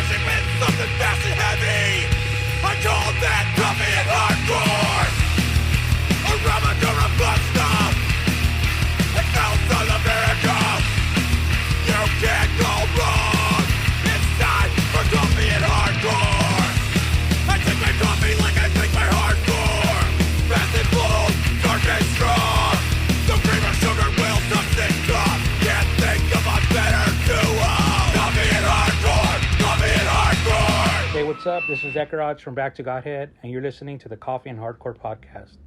pushing with something fast and heavy. I call that coffee and hardcore. A Ramadan blood stuff. It fell South America. You can't go wrong. It's time for coffee and hardcore. I drink my coffee like I drink my hardcore. Fast and bold, dark and strong. The cream or sugar will suck things up. Can't think of a better duo. Coffee and hardcore. Coffee and hardcore. Hey, what's up? This is Ekeraj from Back to Godhead, and you're listening to the Coffee and Hardcore Podcast.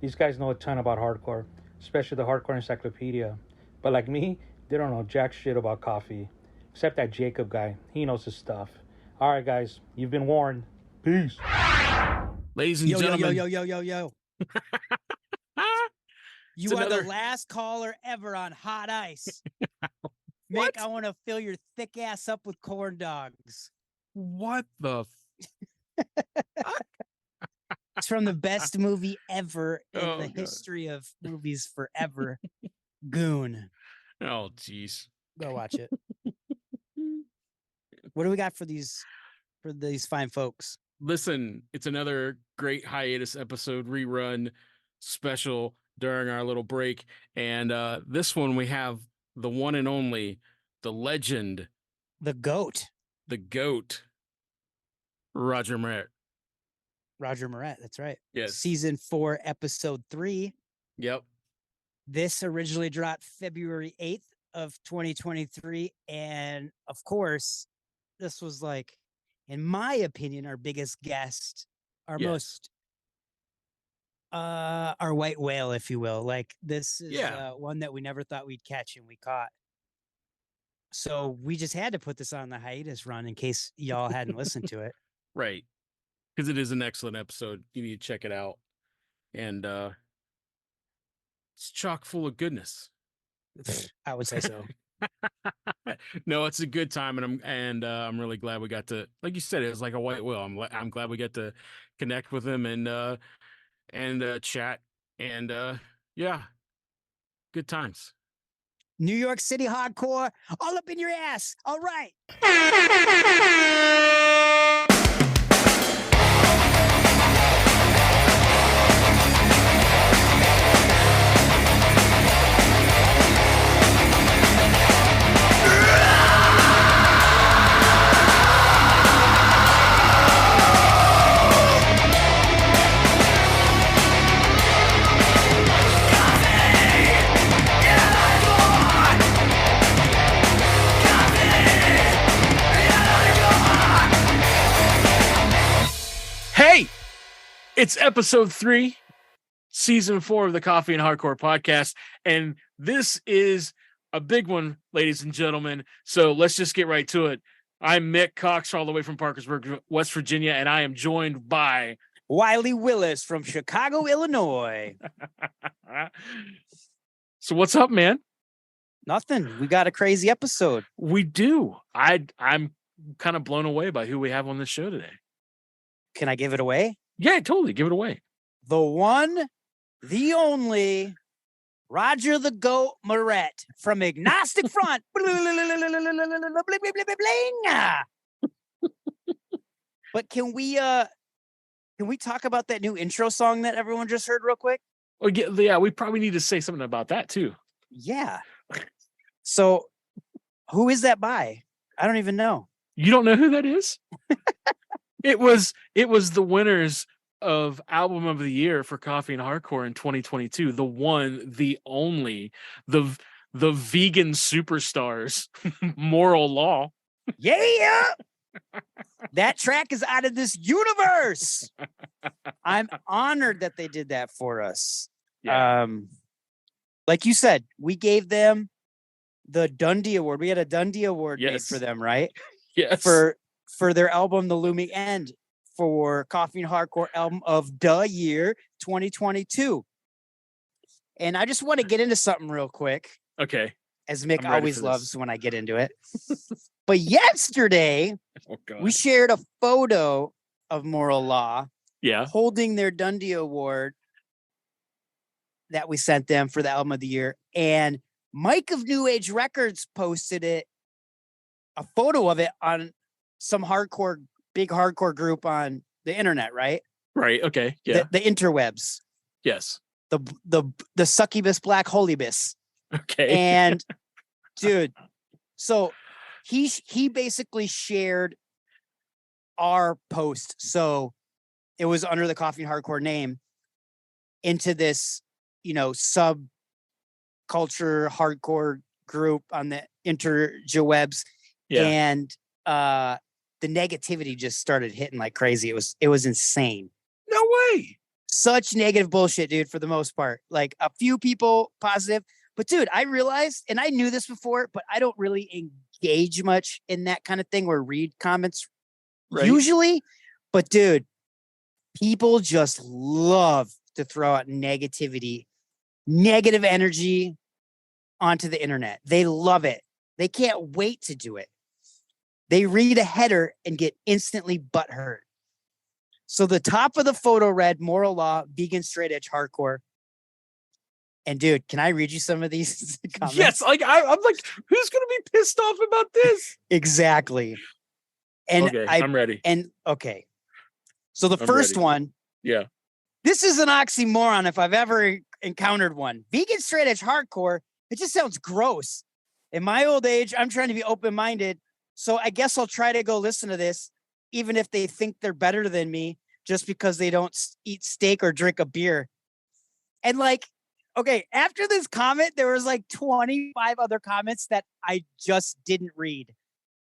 These guys know a ton about hardcore, especially the Hardcore Encyclopedia. But like me, they don't know jack shit about coffee. Except that Jacob guy. He knows his stuff. All right, guys. You've been warned. Peace. Ladies and gentlemen. Yo. You are the last caller ever on hot ice. Mick, I want to fill your thick ass up with corn dogs. What the? It's from the best movie ever in the history of movies forever. Goon. Oh, jeez. Go watch it. What do we got for these fine folks? Listen, it's another great hiatus episode rerun special during our little break. And this one we have the one and only, the legend, The GOAT. the GOAT, Roger Miret. Roger Miret, that's right. Yes. Season 4, episode 3. Yep. This originally dropped February 8th of 2023. And of course, this was like, in my opinion, our biggest guest, our most, our white whale, if you will. Like, this is one that we never thought we'd catch and we caught. So we just had to put this on the hiatus run in case y'all hadn't listened to it. Right. Because it is an excellent episode. You need to check it out. And it's chock full of goodness. I would say so. No, it's a good time, and I'm really glad we got to, like you said, it was like a white whale. I'm glad we got to connect with him and chat, and yeah, good times. New York City hardcore, all up in your ass. All right. Hey, it's episode 3, season 4 of the Coffee and Hardcore Podcast, and this is a big one, ladies and gentlemen. So let's just get right to it. I'm Mick Cox, all the way from Parkersburg, West Virginia, and I am joined by Wiley Willis from Chicago, Illinois. So what's up, man? Nothing. We got a crazy episode. We do. I'm kind of blown away by who we have on this show today. Can I give it away? Yeah, totally. Give it away. The one, the only, Roger the GOAT Miret from Agnostic Front. But can we talk about that new intro song that everyone just heard real quick? Oh, yeah, we probably need to say something about that too. Yeah. So who is that by? I don't even know. You don't know who that is? It was the winners of Album of the Year for Coffee and Hardcore in 2022. The one, the only, the vegan superstars, Moral Law. Yeah. That track is out of this universe. I'm honored that they did that for us. Yeah. Like you said, we gave them the Dundee Award. We had a Dundee Award made for them, right? Yes. For their album, The Looming End, for Coffee and Hardcore Album of the Year 2022. And I just want to get into something real quick. Okay. As Mick always loves when I get into it. But yesterday, we shared a photo of Moral Law holding their Dundee Award that we sent them for the Album of the Year. And Mike of New Age Records posted a photo of it on some big hardcore group on the internet, right? Right. Okay. Yeah. The interwebs. Yes. The succubus black holybus. Okay. And dude, so he basically shared our post. So it was under the Coffee and Hardcore name into this, subculture hardcore group on the interwebs. Yeah. And the negativity just started hitting like crazy. It was insane. No way. Such negative bullshit, dude, for the most part. Like a few people positive. But dude, I realized, and I knew this before, but I don't really engage much in that kind of thing or read comments usually. But dude, people just love to throw out negativity, negative energy onto the internet. They love it. They can't wait to do it. They read a header and get instantly butthurt. So the top of the photo read moral law, vegan, straight edge, hardcore. And dude, can I read you some of these comments? Yes, like I'm like, who's gonna be pissed off about this? Exactly. And okay, I'm ready. And okay. So the first one. Yeah. This is an oxymoron if I've ever encountered one. Vegan, straight edge, hardcore. It just sounds gross. In my old age, I'm trying to be open-minded. So I guess I'll try to go listen to this, even if they think they're better than me, just because they don't eat steak or drink a beer. And like, okay, after this comment, there was like 25 other comments that I just didn't read.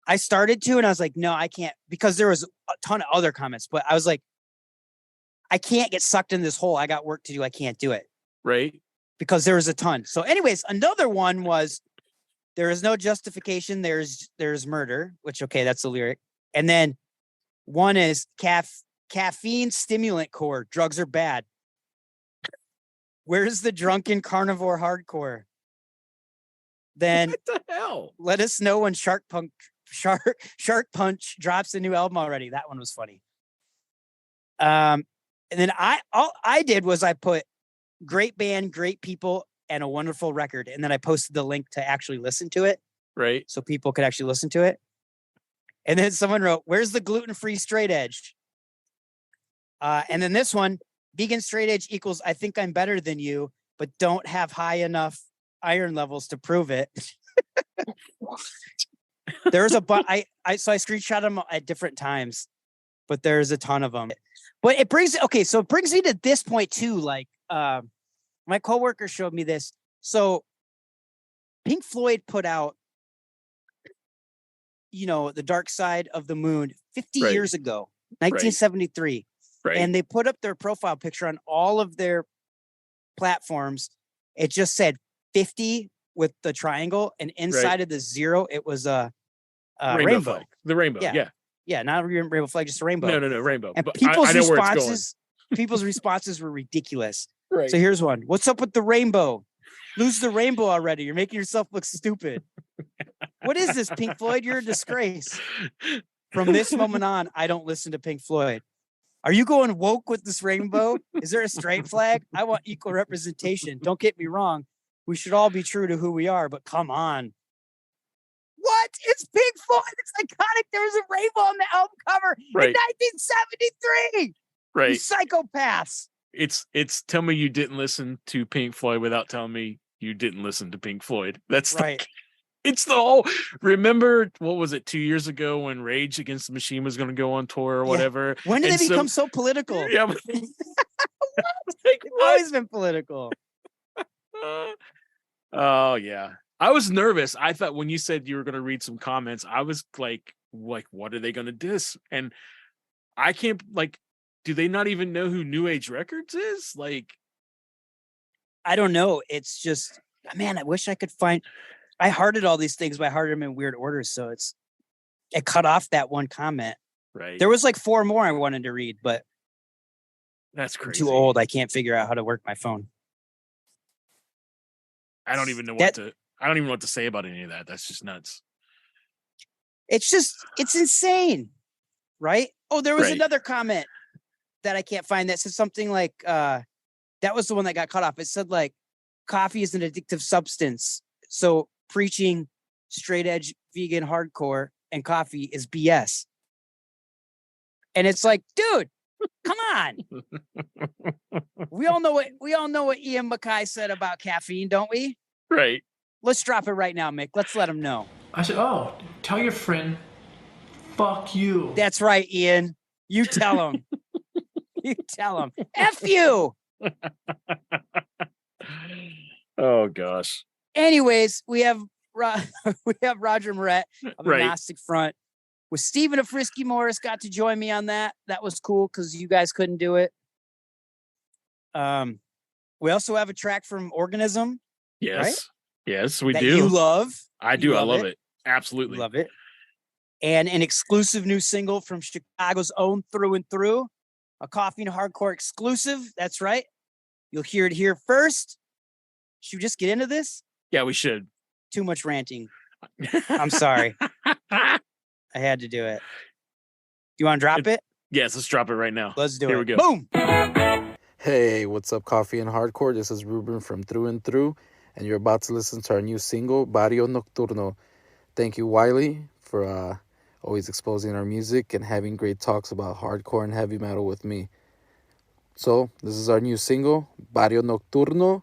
I started to, and I was like, no, I can't, because there was a ton of other comments, but I was like, I can't get sucked in this hole. I got work to do. I can't do it. Right. Because there was a ton. So anyways, another one was, there is no justification. There's murder, which, okay, that's the lyric. And then one is caffeine stimulant core. Drugs are bad. Where's the drunken carnivore hardcore? Then what the hell? Let us know when Shark Punch drops a new album already. That one was funny. And then all I did was I put great band, great people, and a wonderful record. And then I posted the link to actually listen to it. Right. So people could actually listen to it. And then someone wrote, where's the gluten-free straight edge? And then this one, vegan straight edge equals, I think I'm better than you, but don't have high enough iron levels to prove it. There's a bunch. So I screenshot them at different times, but there's a ton of them. But it brings me to this point too. Like, my coworker showed me this. So Pink Floyd put out, The Dark Side of the Moon 50 years ago, 1973. Right. And they put up their profile picture on all of their platforms. It just said 50 with the triangle, and inside of the 0, it was a rainbow. Flag. The rainbow. Yeah. Yeah. Not a rainbow flag, just a rainbow. No, rainbow. And people's responses were ridiculous. Right. So here's one. What's up with the rainbow? Lose the rainbow already. You're making yourself look stupid. What is this, Pink Floyd? You're a disgrace. From this moment on, I don't listen to Pink Floyd. Are you going woke with this rainbow? Is there a straight flag? I want equal representation. Don't get me wrong. We should all be true to who we are, but come on. What? It's Pink Floyd. It's iconic. There was a rainbow on the album cover in 1973. Right. You psychopaths. It's tell me you didn't listen to Pink Floyd without telling me you didn't listen to Pink Floyd. That's right. It's the whole. Remember, what was it, 2 years ago when Rage Against the Machine was going to go on tour or whatever? When did they become so political? Yeah, They've always been political. Oh yeah, I was nervous. I thought when you said you were going to read some comments, I was like, what are they going to diss? And I can't do they not even know who New Age Records is? Like, I don't know. It's just, man, I wish I could find. I hearted all these things, but I hearted them in weird orders, so it cut off that one comment. Right. There was like 4 more I wanted to read, but that's crazy. I'm too old. I can't figure out how to work my phone. I don't even know what to say about any of that. That's just nuts. It's insane, right? Oh, there was another comment that I can't find that said something like, that was the one that got cut off. It said like, coffee is an addictive substance. So preaching straight edge vegan hardcore and coffee is BS. And it's like, dude, come on. We all know what Ian Mackay said about caffeine, don't we? Right. Let's drop it right now, Mick. Let's let him know. I said, oh, tell your friend, fuck you. That's right, Ian. You tell him. You tell him. F you. Oh, gosh. Anyways, we have Roger Miret of Agnostic Front. With Stephen of Friskie Morris got to join me on that. That was cool because you guys couldn't do it. We also have a track from Organism. Yes. Right? Yes, we that do. You love. I do. I love it. Absolutely. Love it. And an exclusive new single from Chicago's own Through and Through. A Coffee and Hardcore exclusive. That's right. You'll hear it here first. Should we just get into this? Yeah, we should. Too much ranting. I'm sorry. I had to do it. Do you want to drop it? Yes, let's drop it right now. Let's do it. Here we go. Boom. Hey, what's up, Coffee and Hardcore? This is Ruben from Through and Through, and you're about to listen to our new single, Barrio Nocturno. Thank you, Wiley, for always exposing our music and having great talks about hardcore and heavy metal with me. So, this is our new single, Barrio Nocturno,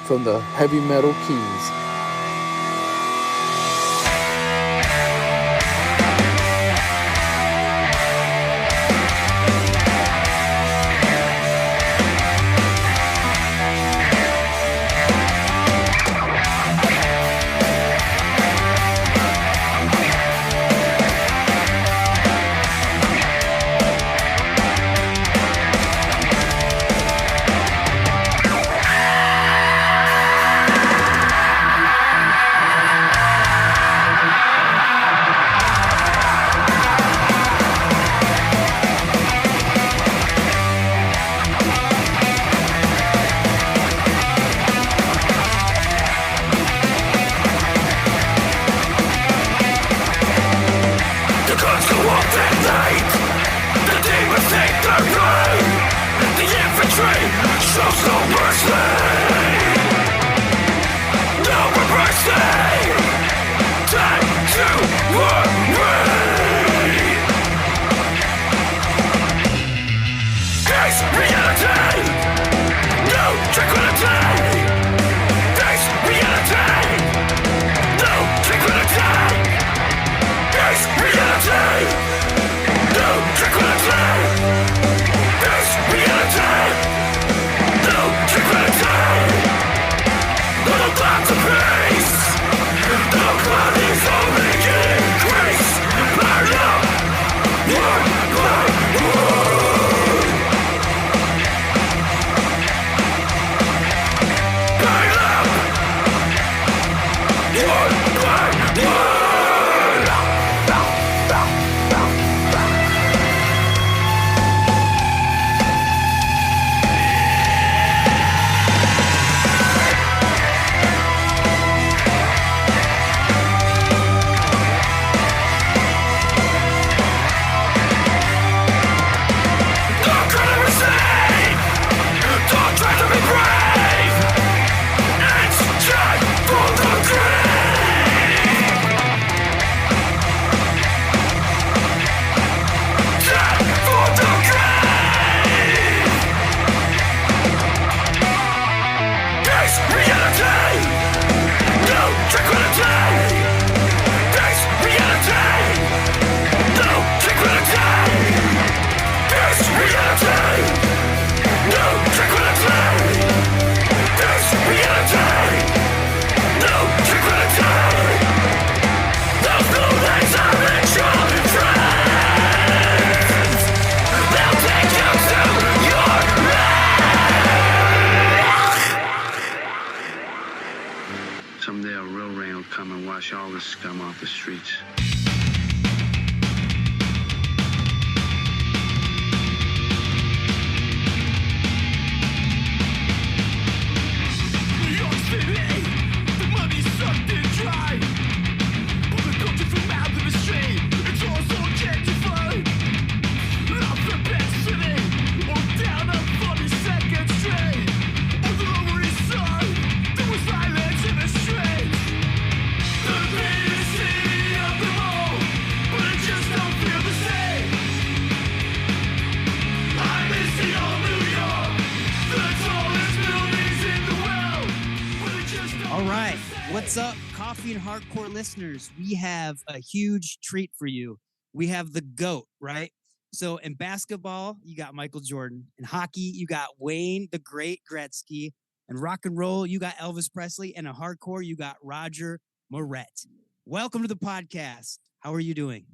from the Heavy Metal Kings. The What's up, Coffee and Hardcore listeners? We have a huge treat for you. We have the GOAT, right? So in basketball, you got Michael Jordan. In hockey, you got Wayne the Great Gretzky. In rock and roll, you got Elvis Presley. And in hardcore, you got Roger Miret. Welcome to the podcast. How are you doing?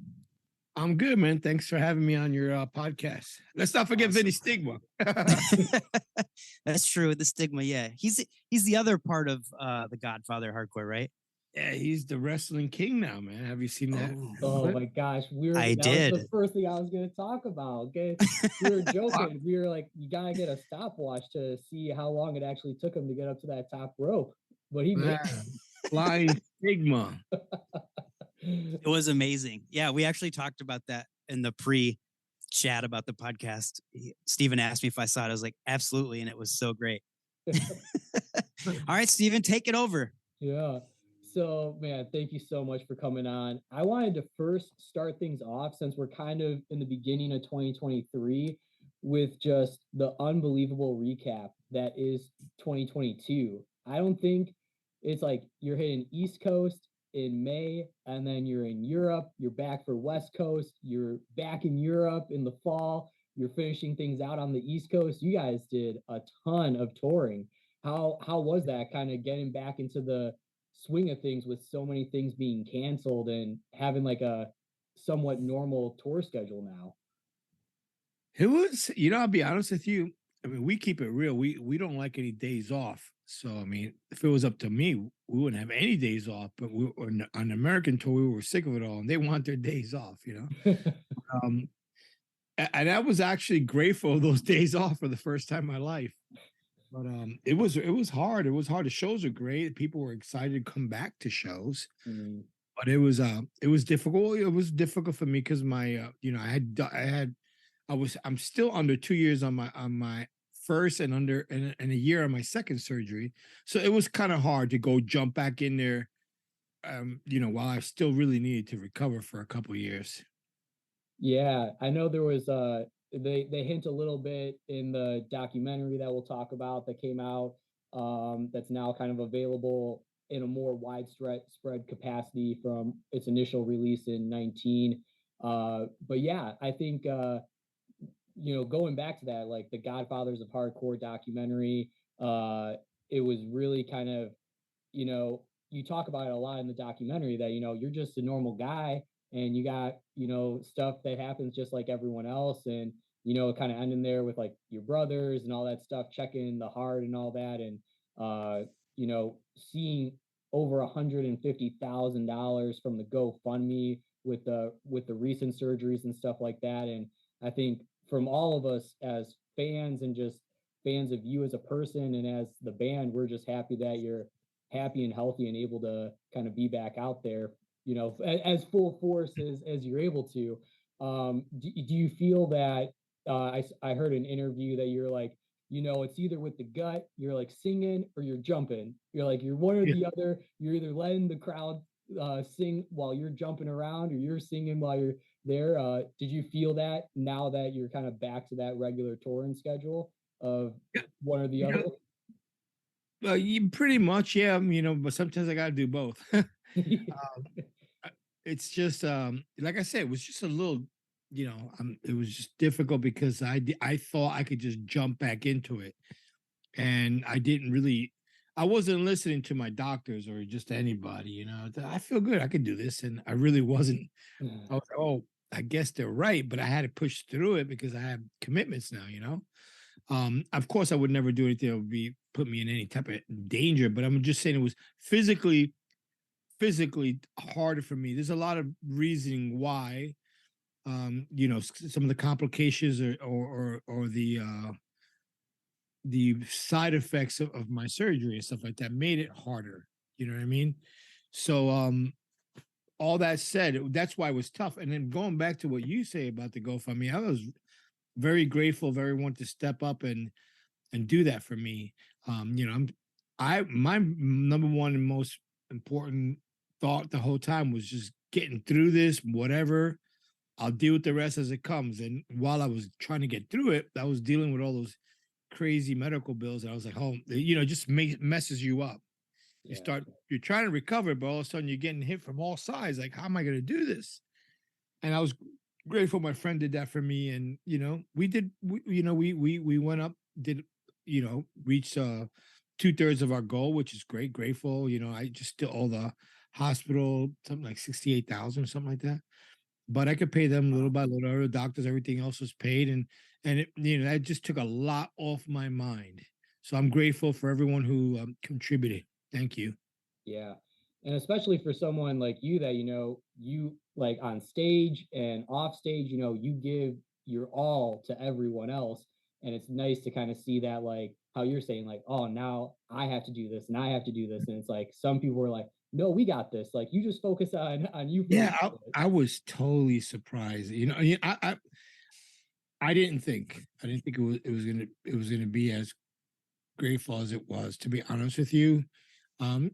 I'm good, man. Thanks for having me on your podcast. Let's not forget Vinnie Stigma. That's true. The Stigma, yeah. He's the other part of the Godfather hardcore, right? Yeah, he's the wrestling king now, man. Have you seen that? Oh my gosh, I did. Was the first thing I was going to talk about. Okay, we were joking. We were like, you gotta get a stopwatch to see how long it actually took him to get up to that top rope. But he made flying Stigma. It was amazing. Yeah, we actually talked about that in the pre-chat about the podcast. Stephen asked me if I saw it. I was like, absolutely, and it was so great. All right, Stephen, take it over. Yeah. So, man, thank you so much for coming on. I wanted to first start things off, since we're kind of in the beginning of 2023, with just the unbelievable recap that is 2022. I don't think it's like you're hitting East Coast in May, and then you're in Europe, you're back for West Coast, you're back in Europe in the fall, you're finishing things out on the East Coast. You guys did a ton of touring. How was that, kind of getting back into the swing of things with so many things being canceled and having like a somewhat normal tour schedule now? It was, I'll be honest with you. I mean, we keep it real. We don't like any days off. So, I mean, if it was up to me, we wouldn't have any days off. But we were on the American tour, we were sick of it all, and they want their days off, And I was actually grateful of those days off for the first time in my life. But it was hard. It was hard. The shows were great. People were excited to come back to shows. Mm-hmm. But it was difficult. It was difficult for me because my I'm still under 2 years on my first and a year on my second surgery. So it was kind of hard to go jump back in there, while I still really needed to recover for a couple of years. Yeah, I know there was they hint a little bit in the documentary that we'll talk about that came out, that's now kind of available in a more widespread capacity from its initial release in 19. But yeah, I think going back to that, like the Godfathers of Hardcore documentary, it was really kind of, you talk about it a lot in the documentary that, you're just a normal guy and you got, stuff that happens just like everyone else. And, kind of ending there with like your brothers and all that stuff, checking the heart and all that. And, seeing over $150,000 from the GoFundMe with the recent surgeries and stuff like that. And I think from all of us as fans and just fans of you as a person and as the band, we're just happy that you're happy and healthy and able to kind of be back out there, as full force as you're able to. Do you feel that, I heard an interview that you're like, it's either with the gut, you're like singing or you're jumping. You're like, you're one or the other. You're either letting the crowd sing while you're jumping around or you're singing while you're there. Did you feel that now that you're kind of back to that regular touring schedule of one or the other? You pretty much, yeah. But sometimes I got to do both. It's just, like I said, it was just a little, it was just difficult because I thought I could just jump back into it. And I wasn't listening to my doctors or just anybody, I feel good. I could do this. And I really wasn't. I was like, oh, I guess they're right. But I had to push through it because I have commitments now, Of course, I would never do anything that would put me in any type of danger. But I'm just saying it was physically harder for me. There's a lot of reasoning why, some of the complications or the side effects of my surgery and stuff like that made it harder. You know what I mean? So, all that said, that's why it was tough. And then going back to what you say about the GoFundMe, I was very grateful of everyone to step up and do that for me. My number one and most important thought the whole time was just getting through this, whatever. I'll deal with the rest as it comes. And while I was trying to get through it, I was dealing with all those crazy medical bills. And I was like, oh, it just messes you up. you're trying to recover, but all of a sudden you're getting hit from all sides. Like, how am I going to do this? And I was grateful my friend did that for me. And, we went up, reached 2/3 of our goal, which is great. Grateful. I just still owe the hospital something like 68,000 or something like that. But I could pay them little by little. The doctors, everything else was paid. And that just took a lot off my mind. So I'm grateful for everyone who contributed. Thank you. Yeah. And especially for someone like you that, you like on stage and off stage, you give your all to everyone else. And it's nice to kind of see that, like how you're saying, like, oh, now I have to do this and I have to do this. And it's like some people were like, no, we got this. Like, you just focus on you. Yeah, I was totally surprised. I didn't think it was gonna be as grateful as it was, to be honest with you.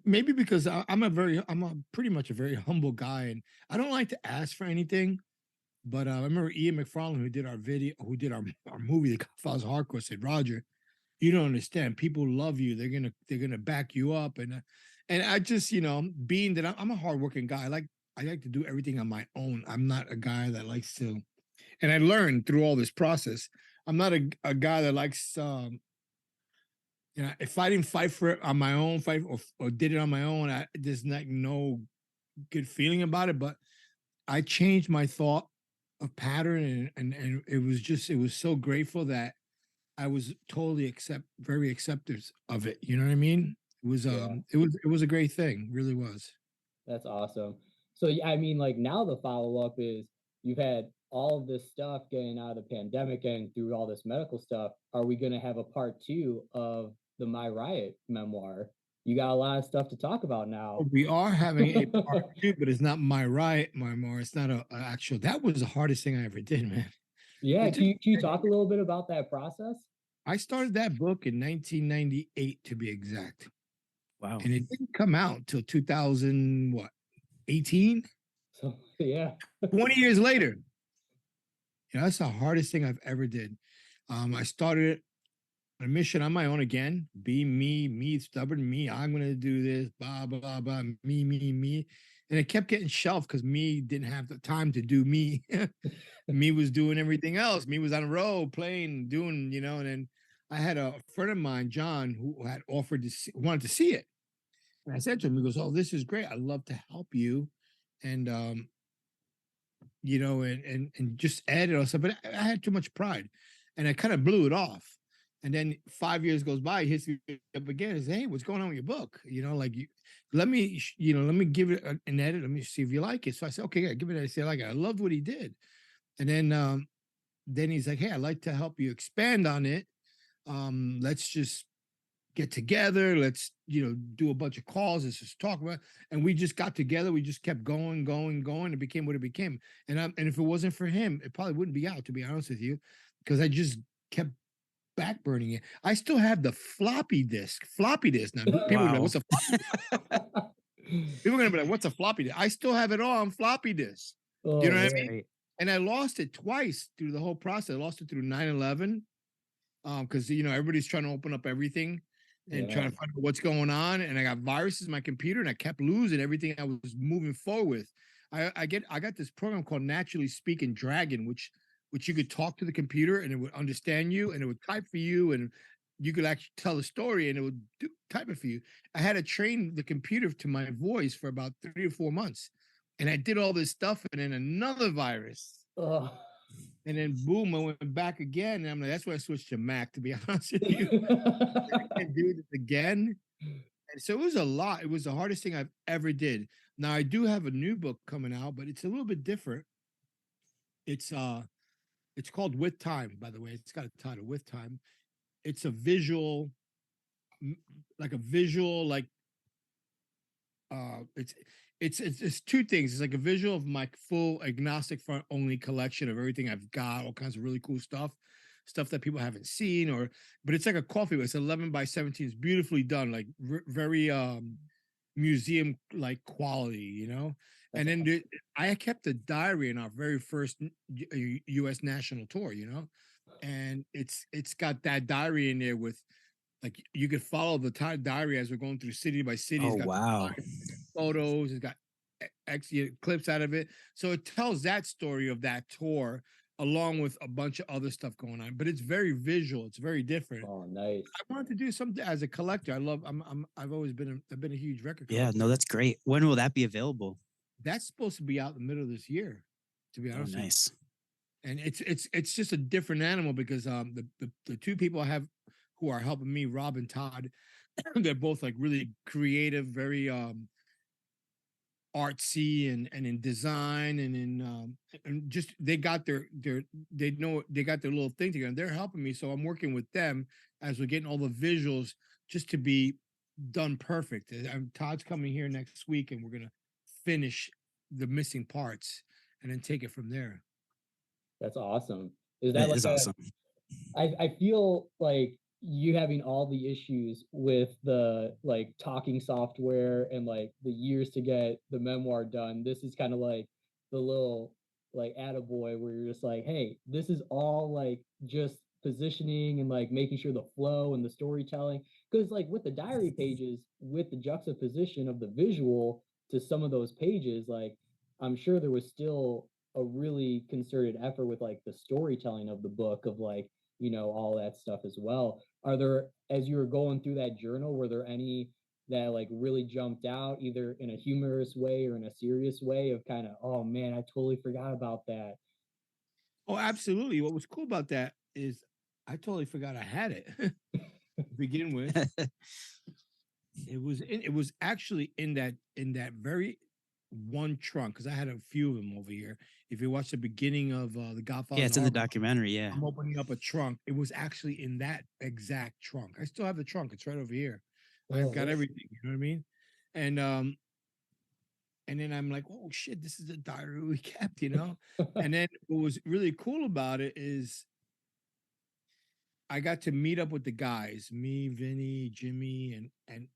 Maybe because I'm pretty much a very humble guy, and I don't like to ask for anything. But I remember Ian McFarlane, who did our movie, The Godfather's Hardcore, said, Roger, you don't understand. People love you. They're gonna back you up, and I just, being that I'm a hardworking guy, I like to do everything on my own. I'm not a guy that likes to, and I learned through all this process, I'm not a guy that likes if I didn't fight for it on my own, or did it on my own, there's like no good feeling about it. But I changed my thought of pattern, and it was so grateful that I was totally very accepting of it. You know what I mean? It was it was a great thing, really was. That's awesome. So I mean, like, now the follow-up is you've had all of this stuff getting out of the pandemic and through all this medical stuff. Are we going to have a part 2 of the My Riot memoir? You got a lot of stuff to talk about now. We are having a part 2, but it's not My Riot memoir. It's not a actual. That was the hardest thing I ever did, man. Yeah, can you talk a little bit about that process? I started that book in 1998, to be exact. Wow. And it didn't come out till 2018. So yeah. 20 years later. That's the hardest thing I've ever did. I started on a mission on my own again. Be me, stubborn me. I'm gonna do this, blah, blah, blah, me. And it kept getting shelved because me didn't have the time to do me. Me was doing everything else. Me was on the road playing, doing, and then I had a friend of mine, John, who had offered wanted to see it. And I said to him, he goes, oh, this is great. I'd love to help you. And, and just edit or something. But I had too much pride and I kind of blew it off. And then 5 years goes by, he hits me up again and says, hey, what's going on with your book? Let me give it an edit. Let me see if you like it. So I said, okay, yeah, give it an edit. I said, I like it. I loved what he did. And then he's like, hey, I'd like to help you expand on it. Let's just get together. Let's, do a bunch of calls. Let's just talk about it. And we just got together. We just kept going. It became what it became. And if it wasn't for him, it probably wouldn't be out, to be honest with you, because I just kept backburning it. I still have the floppy disk. Now, people are like, what's a floppy disk? People are going to be like, what's a floppy disk? I still have it all on floppy disk. Oh, you know what I mean? And I lost it twice through the whole process. I lost it through 9/11 because, everybody's trying to open up everything and trying to find out what's going on. And I got viruses in my computer and I kept losing everything I was moving forward with. I got this program called Naturally Speaking Dragon, which you could talk to the computer and it would understand you and it would type for you and you could actually tell a story and it would type it for you. I had to train the computer to my voice for about 3 or 4 months. And I did all this stuff and then another virus. And then boom, I went back again. And I'm like, that's why I switched to Mac, to be honest with you. I can't do this again. And so it was a lot. It was the hardest thing I've ever did. Now I do have a new book coming out, but it's a little bit different. It's called With Time, by the way. It's got a title, With Time. It's a visual, it's two things. It's like a visual of my full Agnostic Front only collection of everything I've got, all kinds of really cool stuff that people haven't seen, but it's like a coffee. It's 11 by 17. It's beautifully done, like very museum like quality, And then I kept a diary in our very first U.S. national tour, and it's got that diary in there with like you could follow the diary as we're going through city by city. Oh, it's got wow. Photos. It's got clips out of it. So it tells that story of that tour along with a bunch of other stuff going on. But it's very visual. It's very different. Oh, nice. I wanted to do something as a collector. I've always been a huge record collector. Yeah, no, that's great. When will that be available? That's supposed to be out in the middle of this year, to be honest. Oh, nice. And it's just a different animal because the two people I have who are helping me, Rob and Todd, they're both like really creative, very artsy and in design and in and just they got their little thing together. They're helping me, so I'm working with them as we're getting all the visuals just to be done perfect. Todd's coming here next week, and we're gonna finish the missing parts and then take it from there. That's awesome. That is awesome. I feel like you having all the issues with the like talking software and like the years to get the memoir done. This is kind of like the little like attaboy where you're just like, hey, this is all like just positioning and like making sure the flow and the storytelling. Because like with the diary pages, with the juxtaposition of the visual to some of those pages, like I'm sure there was still a really concerted effort with like the storytelling of the book of like, you know, all that stuff as well. Are there, as you were going through that journal, were there any that like really jumped out either in a humorous way or in a serious way of kind of, oh man, I totally forgot about that? Oh, absolutely. What was cool about that is I totally forgot I had it to begin with. It was actually in that very one trunk, because I had a few of them over here. If you watch the beginning of the Godfather, yeah, it's in the documentary. Yeah, I'm opening up a trunk. It was actually in that exact trunk. I still have the trunk. It's right over here. I've got everything. You know what I mean? And then I'm like, oh shit, this is the diary we kept. You know. And then what was really cool about it is I got to meet up with the guys, me, Vinnie, Jimmy, and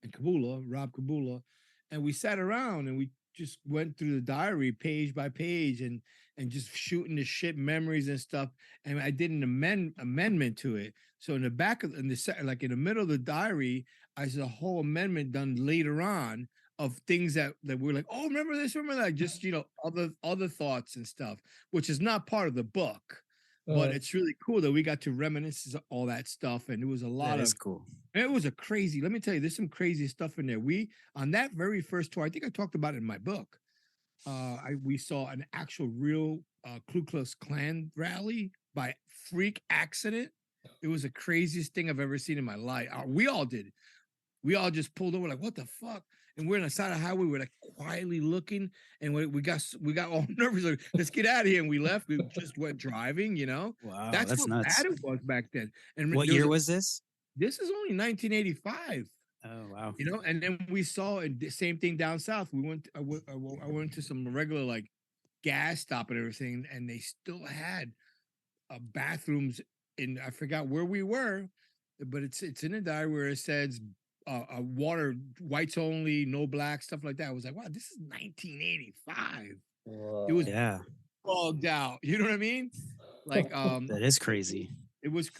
Kabula, Rob Kabula, and we sat around and we just went through the diary page by page and just shooting the shit memories and stuff. And I did an amendment to it. So in the back of in the middle of the diary, I said a whole amendment done later on of things that we're like, oh, remember this, remember that, just you know, other thoughts and stuff, which is not part of the book. But it's really cool that we got to reminisce all that stuff, and it was a lot of cool. It was a crazy. Let me tell you, there's some crazy stuff in there. We on that very first tour, I think I talked about it in my book. We saw an actual real Ku Klux Klan rally by freak accident. It was the craziest thing I've ever seen in my life. We all did. We all just pulled over like, what the fuck? And we're on the side of the highway. We're like quietly looking, and we got all nervous. Like, let's get out of here. And we left. We just went driving. You know, wow, that's how nuts. bad it was back then. And what year was this? This is only 1985. Oh wow! You know, and then we saw the same thing down south. We went. I went to some regular like gas stop and everything, and they still had bathrooms in. I forgot where we were, but it's in the diary where it says water, whites only, no black, stuff like that. I was like, wow, this is 1985. It was bugged out. You know what I mean? Like that is crazy. It was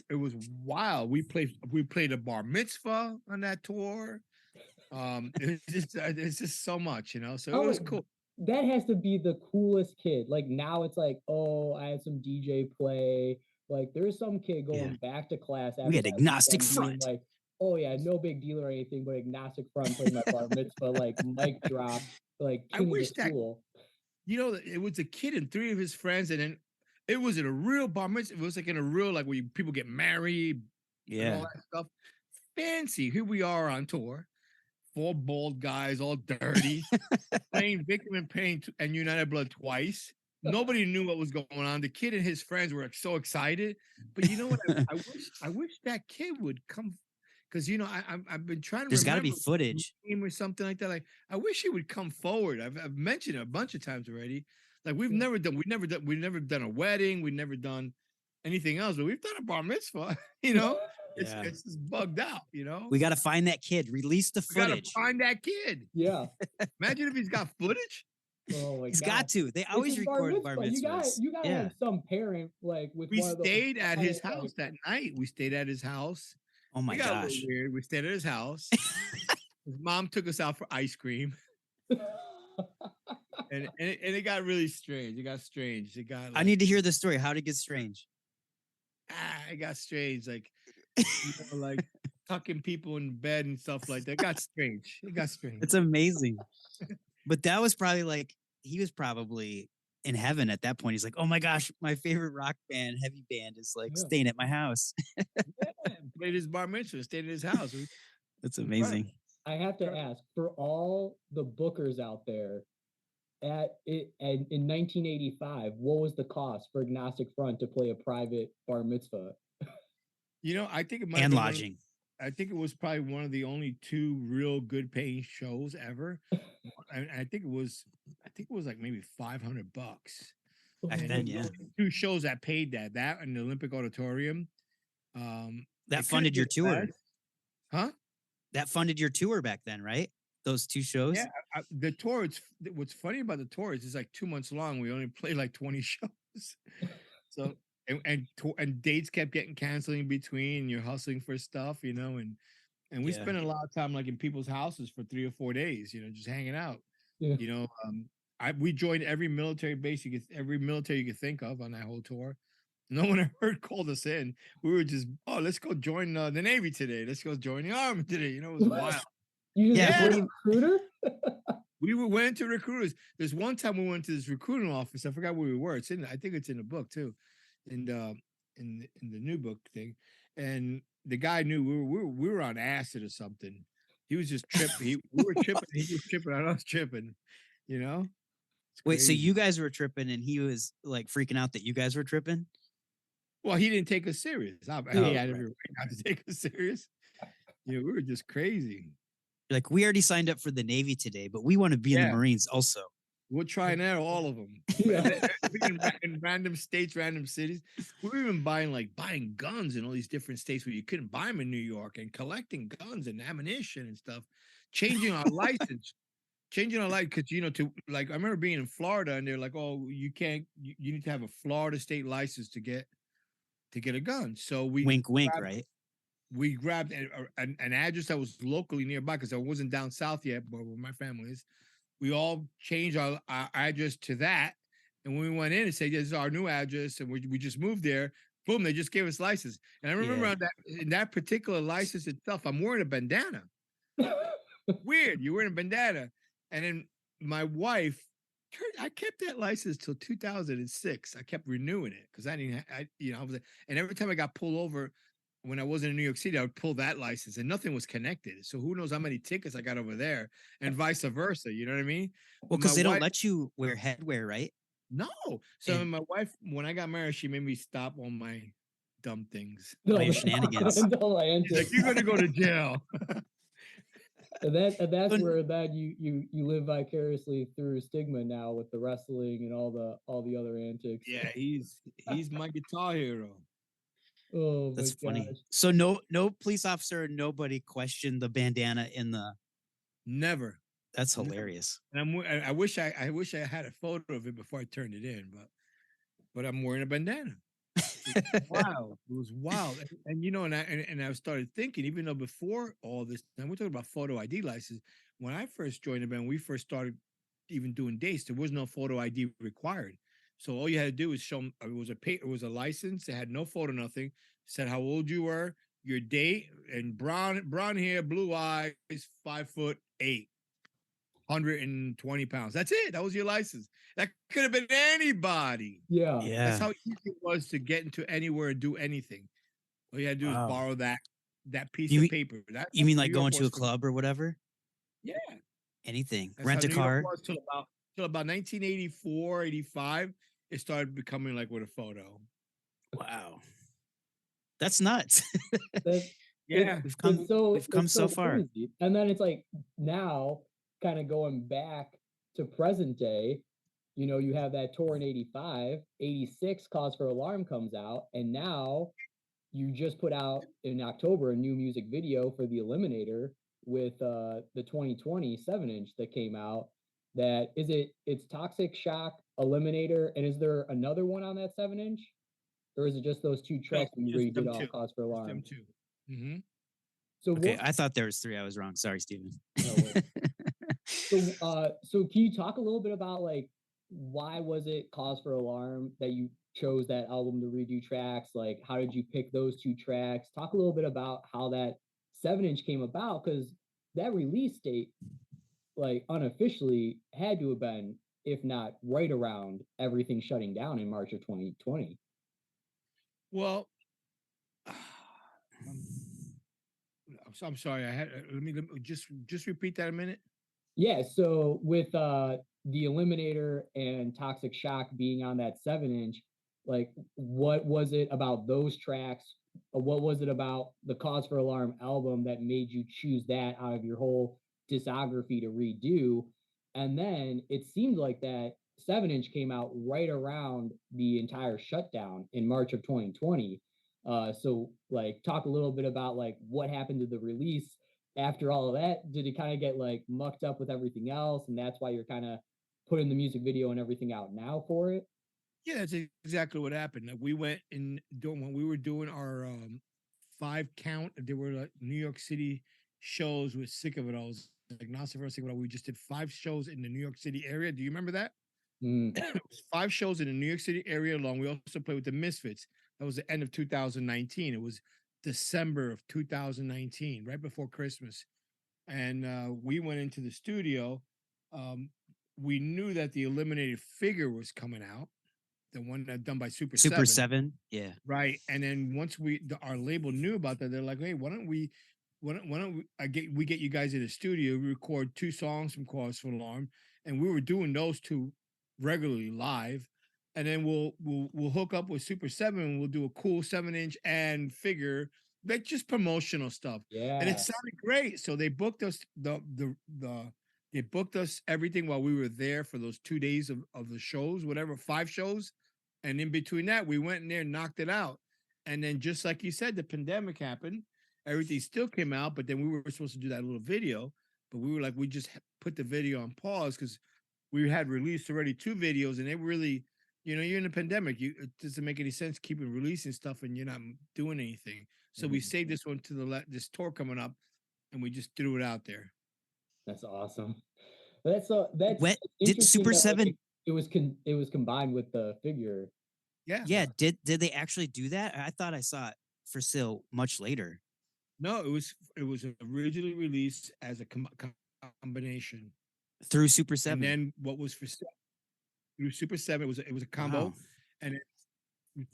wild. We played a bar mitzvah on that tour. It's just so much, you know. So it was cool. That has to be the coolest kid. Like now it's like, oh, I had some DJ play. Like there's some kid going back to class. We had Agnostic Front. Like, oh yeah, no big deal or anything, but Agnostic Front played my bar mitzvah, like mic drop, like I wish that school. You know, it was a kid and three of his friends, and then it was in a real bar mitzvah. It was like in a real, like where people get married, and all that stuff. Fancy. Here we are on tour, 4 bald guys, all dirty, playing Victim and Pain and United Blood twice. Nobody knew what was going on. The kid and his friends were so excited. But you know what? I wish that kid would come. Because you know, I've been trying to. There's got to be footage or something like that. Like I wish he would come forward. I've mentioned it a bunch of times already. Like we've never done a wedding. We've never done anything else, but we've done a bar mitzvah. You know, it's just bugged out. You know, we got to find that kid. Release the footage. Find that kid. Yeah. Imagine if he's got footage. Oh my He's God. got to. They always record bar mitzvahs. You got like some parent like with We one of those stayed at his like, house that night. We stayed at his house. Oh my It got a little gosh. weird. We stayed at his house. His mom took us out for ice cream. and it got really strange. It got strange. It got. Like, I need to hear the story. How did it get strange? It got strange. Like, like tucking people in bed and stuff like that. It got strange. It got strange. It's amazing. But that was probably like he was probably in heaven at that point. He's like, oh my gosh, my favorite rock band, heavy band, is like staying at my house. Played his bar mitzvah, stayed at his house. That's amazing. I have to ask for all the bookers out there in 1985, what was the cost for Agnostic Front to play a private bar mitzvah? I think it might and lodging. I think it was probably one of the only 2 real good paying shows ever. I think it was like maybe $500 back then. Yeah, 2 shows that paid that in the Olympic Auditorium. That funded your tour, huh? That funded your tour back then, right? Those 2 shows. Yeah, the tour. What's funny about the tour is it's like 2 months long. We only played like 20 shows. So and dates kept getting canceled in between. You're hustling for stuff, and we spent a lot of time like in people's houses for 3 or 4 days, just hanging out. Yeah. We joined every military base every military you could think of on that whole tour. No one ever called us in. We were just, let's go join the Navy today. Let's go join the Army today. It was wild. You just went to recruiter? We went to recruiters. There's one time we went to this recruiting office. I forgot where we were. I think it's in the book too, in the new book thing. And the guy knew we were on acid or something. He was just tripping. We were tripping. He was tripping on us tripping. Wait, so you guys were tripping, and he was like freaking out that you guys were tripping? Well, he didn't take us serious. He had every right not to take us serious. We were just crazy. Like, we already signed up for the Navy today, but we want to be in the Marines also. We're trying out all of them. in random states, random cities. We were even buying guns in all these different states where you couldn't buy them in New York, and collecting guns and ammunition and stuff. Changing our license. Because I remember being in Florida, and they're like, "Oh, you can't. You need to have a Florida state license to get a gun." So we wink, right? We grabbed an address that was locally nearby because I wasn't down south yet, but where my family is. We all changed our address to that, and when we went in and said, "This is our new address," and we just moved there. Boom! They just gave us license, and I remember in that particular license itself, I'm wearing a bandana. Weird, you're wearing a bandana. And then my wife, I kept that license till 2006. I kept renewing it because and every time I got pulled over when I wasn't in New York City, I would pull that license and nothing was connected. So who knows how many tickets I got over there and vice versa. You know what I mean? Well, because they don't let you wear headwear, right? No. So my wife, when I got married, she made me stop all my dumb things. All your shenanigans. She's like, you're going to go to jail. And that's where you live vicariously through Stigma now with the wrestling and all the other antics. Yeah, he's my guitar hero. Oh, that's funny. So no police officer, nobody questioned the bandana in the. Never. That's hilarious. And I wish I had a photo of it before I turned it in, but I'm wearing a bandana. Wow, it was wild, and I started thinking, even though before all this, and we're talking about photo ID license. When I first joined the band, we first started even doing dates. There was no photo ID required, so all you had to do was show them. It was a license. It had no photo, nothing. Said how old you were, your date, and brown hair, blue eyes, 5'8", 120 pounds. That's it. That was your license. That could have been anybody. Yeah. That's how easy it was to get into anywhere and do anything. All you had to do is borrow that piece of paper. You mean like going to a club or whatever? Yeah. Anything. That's Rent a car. Till about 1984, 85, it started becoming like with a photo. Wow. That's nuts. Yeah. We've come so far. Crazy. And then it's like now kind of going back to present day, you have that tour in 85, 86 Cause for Alarm comes out, and now you just put out in October a new music video for the Eliminator with the 2020 7-inch that came out. that it's Toxic Shock, Eliminator, and is there another one on that 7-inch? Or is it just those two tracks when you redid all Cause for Alarm? Them two. Mm-hmm. So okay, I thought there was 3. I was wrong. Sorry, Steven. So can you talk a little bit about like why was it Cause for Alarm that you chose that album to redo tracks? Like how did you pick those 2 tracks? Talk a little bit about how that 7-inch came about, because that release date, like unofficially, had to have been, if not right around everything shutting down in March of 2020. Well, I'm sorry. I had let me just repeat that a minute. Yeah. So with the Eliminator and Toxic Shock being on that 7-inch, like what was it about those tracks? Or what was it about the Cause for Alarm album that made you choose that out of your whole discography to redo? And then it seemed like that 7-inch came out right around the entire shutdown in March of 2020. So like talk a little bit about like what happened to the release after all of that. Did it kind of get like mucked up with everything else, and that's why you're kind of putting the music video and everything out now for it? Yeah, that's exactly what happened. We went in when we were doing our 5 count. There were like New York City shows. We're sick of it all. Agnostic Front. We just did 5 shows in the New York City area. Do you remember that? It was 5 shows in the New York City area alone. We also played with the Misfits. That was the end of 2019. It was December of 2019, right before Christmas. And we went into the studio. We knew that the Eliminated figure was coming out, the one that done by Super 7. Yeah. Right. And then once our label knew about that, they're like, hey, why don't we get you guys in the studio, we record 2 songs from Cause for Alarm, and we were doing those 2 regularly live, and then we'll hook up with Super 7 and we'll do a cool 7-inch and figure, like just promotional stuff. Yeah. And it sounded great. So they booked us they booked us everything while we were there for those 2 days of the shows, whatever, 5 shows. And in between that, we went in there and knocked it out. And then just like you said, the pandemic happened. Everything still came out, but then we were supposed to do that little video, but we were like, we just put the video on pause because we had released already 2 videos, and they really, you're in a pandemic. It doesn't make any sense keeping releasing stuff and you're not doing anything. So we saved this one to this tour coming up, and we just threw it out there. That's awesome. That's did Super 7? Like, it was combined with the figure. Yeah. Yeah. Did they actually do that? I thought I saw it for sale much later. No, it was originally released as a combination through Super 7. And then what was for sale through Super 7, it was a combo. Wow. And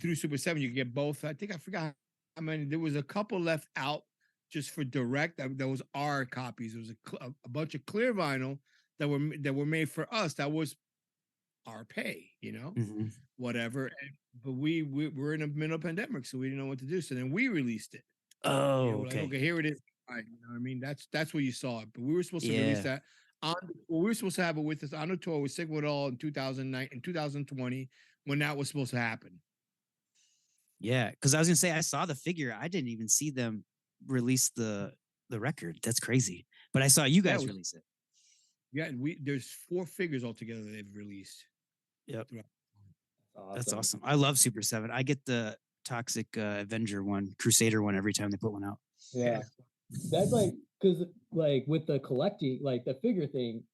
through Super 7 you could get both. I forgot. I mean, there was a couple left out just for direct. That was our copies. There was a bunch of clear vinyl that were made for us. That was our pay, whatever. But we were in a middle pandemic, so we didn't know what to do. So then we released it. Oh, okay. Like, okay, here it is. Right, you know what I mean? That's where you saw it. But we were supposed to release that we were supposed to have it with us on the tour with Stigma in 2020 when that was supposed to happen. Yeah, because I was gonna say I saw the figure. I didn't even see them release the record. That's crazy. But I saw you guys release it. Yeah, there's 4 figures altogether that they've released. Yep. That's awesome. I love Super 7. I get the Toxic Avenger one, Crusader one every time they put one out. Yeah. That's like, because like with the collecting, like the figure thing,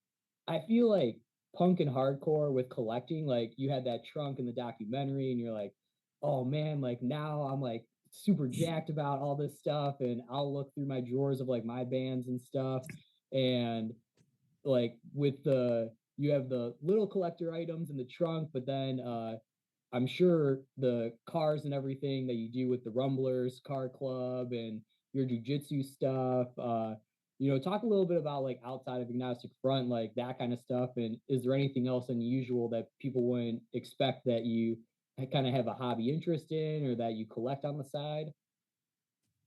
I feel like punk and hardcore with collecting, like you had that trunk in the documentary and you're like, oh man, like now I'm like super jacked about all this stuff, and I'll look through my drawers of like my bands and stuff, and like with you have the little collector items in the trunk, but then I'm sure the cars and everything that you do with the Rumblers Car Club and your jiu-jitsu stuff, talk a little bit about like outside of Agnostic Front, like that kind of stuff. And is there anything else unusual that people wouldn't expect that you kind of have a hobby interest in or that you collect on the side?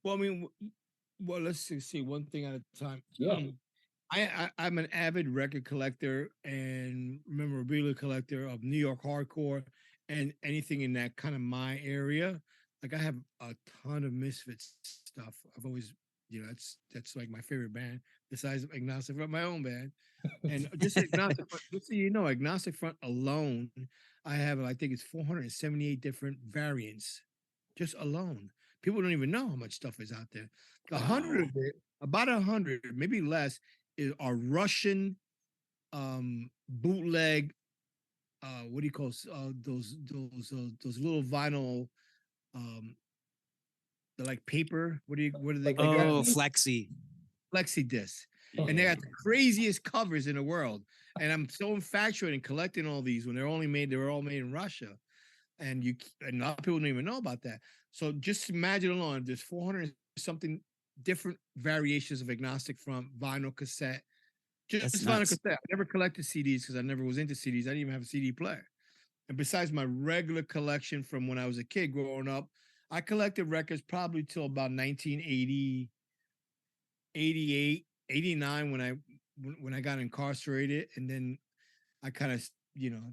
Well, I mean, let's see one thing at a time. Yeah. I'm an avid record collector and memorabilia collector of New York hardcore and anything in that kind of my area. Like I have a ton of Misfits stuff. I've always, that's like my favorite band. besides Agnostic Front, my own band. And just Agnostic Front, just so you know, Agnostic Front alone, I think it's 478 different variants, just alone. People don't even know how much stuff is out there. 100 of it, about 100, maybe less, are Russian bootleg. What do you call those little vinyl? They're like paper. What are they? Oh, flexi discs. And they got the craziest covers in the world. And I'm so infatuated in collecting all these when they were all made in Russia. And a lot of people don't even know about that. So just imagine alone, there's 400 something different variations of Agnostic Front vinyl cassette. Just vinyl cassette. I never collected CDs because I never was into CDs. I didn't even have a CD player. And besides my regular collection from when I was a kid growing up, I collected records probably till about 1980, 88, 89 when I got incarcerated. And then I kind of,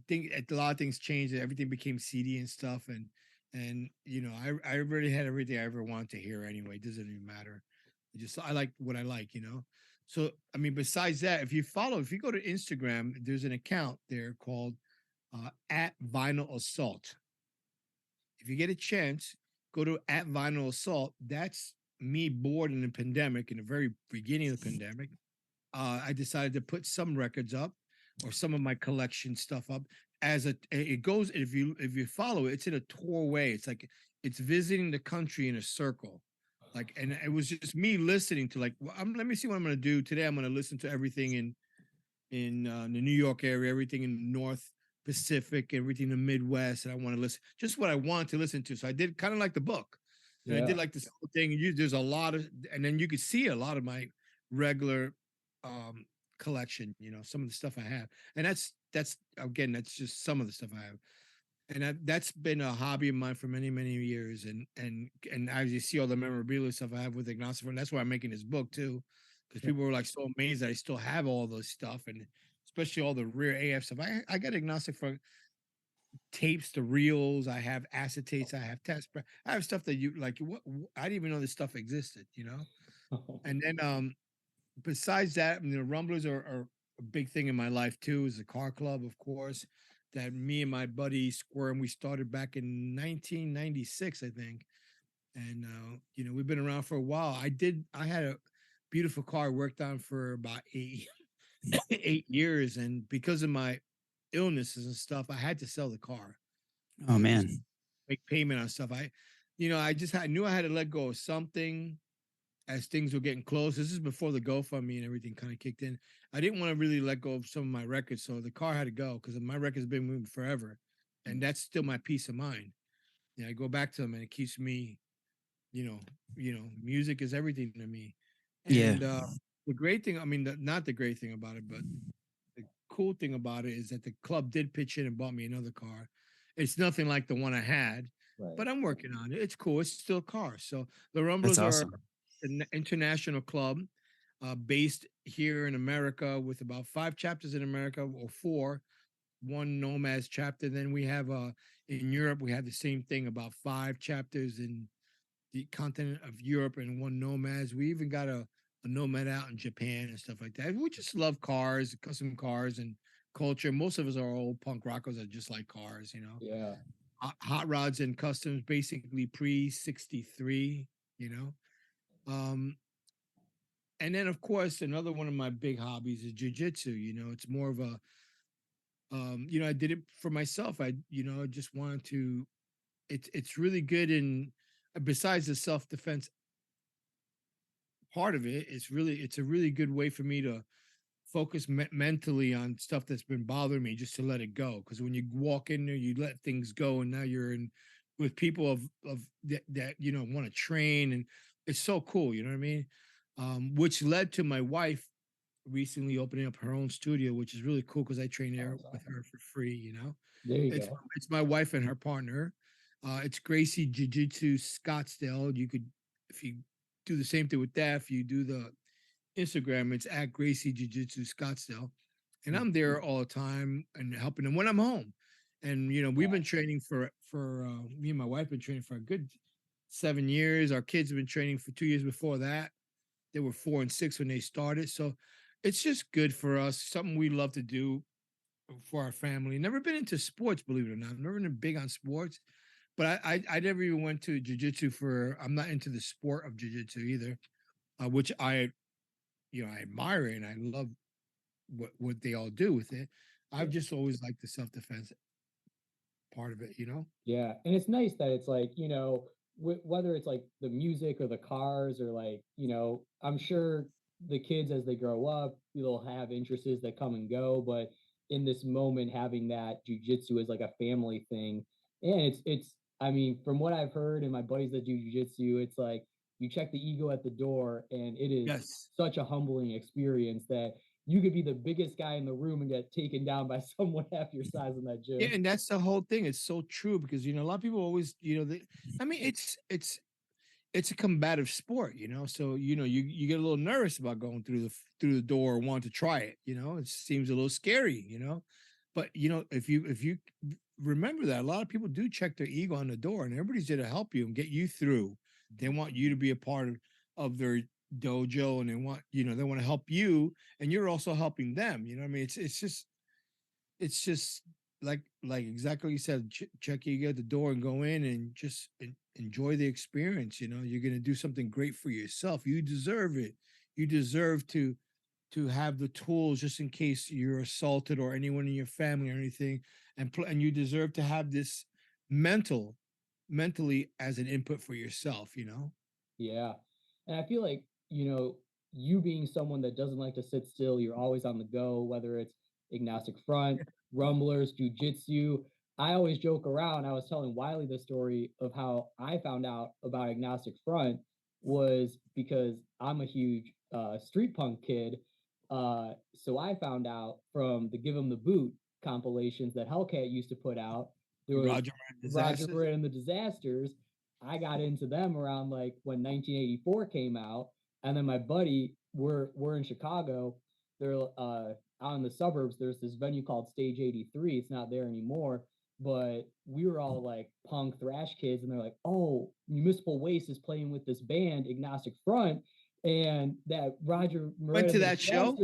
think a lot of things changed. Everything became CD and stuff. And I already had everything I ever wanted to hear anyway. It doesn't even matter. I like what I like, So, I mean, besides that, if you go to Instagram, there's an account there called @VinylAssault. If you get a chance, go to @VinylAssault. That's me bored in the pandemic, in the very beginning of the pandemic. I decided to put some records up or some of my collection stuff up it goes, if you follow it, it's in a tour way. It's like it's visiting the country in a circle. And it was just me listening to let me see what I'm going to do today. I'm going to listen to everything in the New York area, everything in North Pacific, everything in the Midwest, and I want to listen just what I want to listen to. So I did kind of like the book. And I did like this whole thing. There's a lot of, and then you could see a lot of my regular collection, some of the stuff I have. And that's just some of the stuff I have. And that's been a hobby of mine for many, many years. And as you see all the memorabilia stuff I have with Agnostic Front, that's why I'm making this book too. Because people were like so amazed that I still have all those stuff, and especially all the rare AF stuff. I got Agnostic Front tapes, the reels. I have acetates. I have tests. I have stuff that I didn't even know this stuff existed, And then besides that, Rumblers are a big thing in my life too. Is the car club, of course, that me and my buddy Squirm, we started back in 1996, I think. And we've been around for a while. I had a beautiful car I worked on for about 8 years, and because of my illnesses and stuff, I had to sell the car. Oh man, make payment on stuff. I knew I had to let go of something as things were getting close. This is before the GoFundMe and everything kind of kicked in. I didn't want to really let go of some of my records, so the car had to go because my records have been moving forever, and that's still my peace of mind. I go back to them, and it keeps me, music is everything to me. And the great thing, not the great thing about it, but the cool thing about it is that the club did pitch in and bought me another car. It's nothing like the one I had, but I'm working on it. It's cool. It's still a car. So the Rumblers are an international club based here in America with about 5 chapters in America, or 4, 1 Nomads chapter. Then we have in Europe, we have the same thing, about 5 chapters in the continent of Europe and 1 Nomads. We even got a Nomad out in Japan and stuff like that. We just love cars, custom cars, and culture. Most of us are old punk rockers that just like cars, Yeah. Hot rods and customs, basically pre-63, and then of course another one of my big hobbies is jiu-jitsu. It's more of a I did it for myself. I just wanted to, it's really good. And besides the self-defense part of it, it's a really good way for me to focus mentally on stuff that's been bothering me, just to let it go. Because when you walk in there, you let things go, and now you're in with people of that want to train, and it's so cool. You know what I mean? Which led to my wife recently opening up her own studio, which is really cool because I train there with her for free. There you go. It's my wife and her partner. It's Gracie Jiu-Jitsu Scottsdale. You could, if you do the same thing with that, if you do the Instagram, it's @Gracie Jiu-Jitsu Scottsdale, and I'm there all the time and helping them when I'm home. And we've been training for me and my wife been training for a good 7 years. Our kids have been training for 2 years before that. they were 4 and 6 when they started. So it's just good for us. Something we love to do for our family. Never been into sports, believe it or not. I've never been big on sports, but I never even went to jiu-jitsu I'm not into the sport of jiu-jitsu either, which I admire it and I love what they all do with it. I've just always liked the self-defense part of it, Yeah, and it's nice that it's like, whether it's like the music or the cars or like, I'm sure the kids as they grow up, they'll have interests that come and go, but in this moment, having that jujitsu is like a family thing. And it's I mean, from what I've heard and my buddies that do jujitsu, it's like you check the ego at the door, and it is such a humbling experience that you could be the biggest guy in the room and get taken down by someone half your size in that gym. Yeah, and that's the whole thing. It's so true because a lot of people always, it's a combative sport, So you get a little nervous about going through the door or want to try it. It seems a little scary, But if you remember that a lot of people do check their ego on the door, and everybody's there to help you and get you through. They want you to be a part of their dojo, and they want to help you, and you're also helping them. I mean, it's just like exactly what you said. Check your ego at the door and go in and just enjoy the experience. You're going to do something great for yourself. You deserve it. You deserve to have the tools just in case you're assaulted or anyone in your family or anything, and you deserve to have this mentally as an input for yourself. Yeah, and I feel like you being someone that doesn't like to sit still, you're always on the go, whether it's Agnostic Front, Rumblers, Jiu-Jitsu. I always joke around. I was telling Wiley the story of how I found out about Agnostic Front was because I'm a huge street punk kid. So I found out from the Give 'em the Boot compilations that Hellcat used to put out. There was Roger Miret and the Disasters. I got into them around like when 1984 came out. And then my buddy, we're in Chicago. They're out in the suburbs. There's this venue called Stage 83. It's not there anymore. But we were all like punk thrash kids, and they're like, "Oh, Municipal Waste is playing with this band, Agnostic Front, and that Roger Miret went to that show.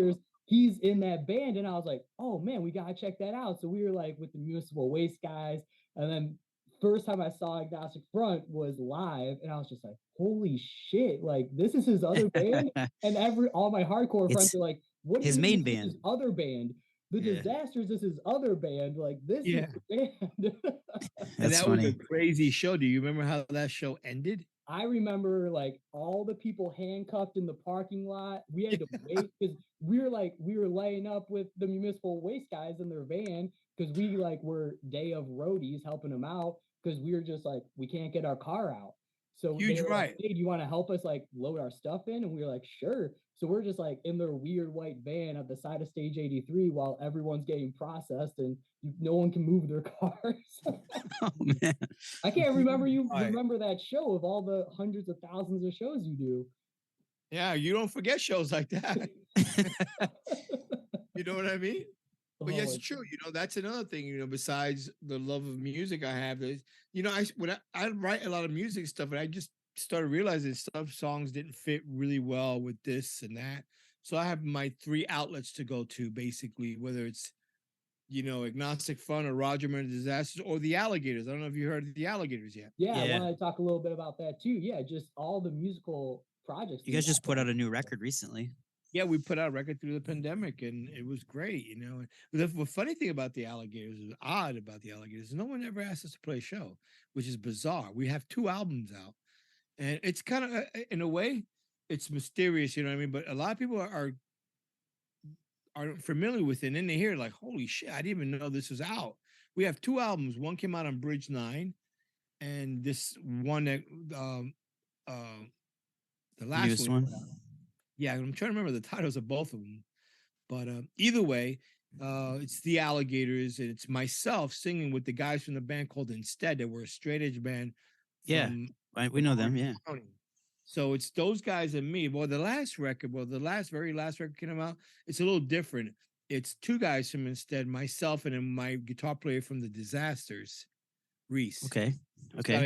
He's in that band." And I was like, "Oh man, we gotta check that out." So we were like with the Municipal Waste guys, and then first time I saw Agnostic Front was live, and I was just like, "Holy shit! Like this is his other band." And all my hardcore friends are like, "What is his main band? His other band?" The Disasters is his other band. Like this is the band. And that was a crazy show. Do you remember how that show ended? I remember like all the people handcuffed in the parking lot. We had to wait because we were laying up with the Municipal Waste guys in their van because we were day of roadies helping them out because we were just like, we can't get our car out. So huge right. Like, hey, do you want to help us like load our stuff in? And we were like, sure. So we're just like in their weird white van at the side of Stage 83 while everyone's getting processed and no one can move their cars. Oh man, I can't remember remember that show of all the hundreds of thousands of shows you do. Yeah, you don't forget shows like that. You know what I mean? But yes, it's true. That's another thing, besides the love of music I have is, I write a lot of music stuff, and I just started realizing some songs didn't fit really well with this and that. So I have my 3 outlets to go to, basically, whether it's, Agnostic Front or Roger Miret Disasters or the Alligators. I don't know if you heard of the Alligators yet. Yeah, I want to talk a little bit about that too. Yeah, just all the musical projects. You guys just put out a new record recently. Yeah, we put out a record through the pandemic, and it was great, The funny thing about the Alligators, is odd about the Alligators, no one ever asked us to play a show, which is bizarre. We have 2 albums out, and it's kind of, in a way, it's mysterious, you know what I mean? But a lot of people are familiar with it, and then they hear like, holy shit, I didn't even know this was out. We have 2 albums. One came out on Bridge 9, and this one that, the last one. Yeah, I'm trying to remember the titles of both of them. But either way, it's the Alligators, and it's myself singing with the guys from the band called Instead. They were a straight edge band. We know them, yeah. So it's those guys and me. Well, the very last record came out, it's a little different. It's 2 guys from Instead, myself, and then my guitar player from the Disasters, Reese. Okay. So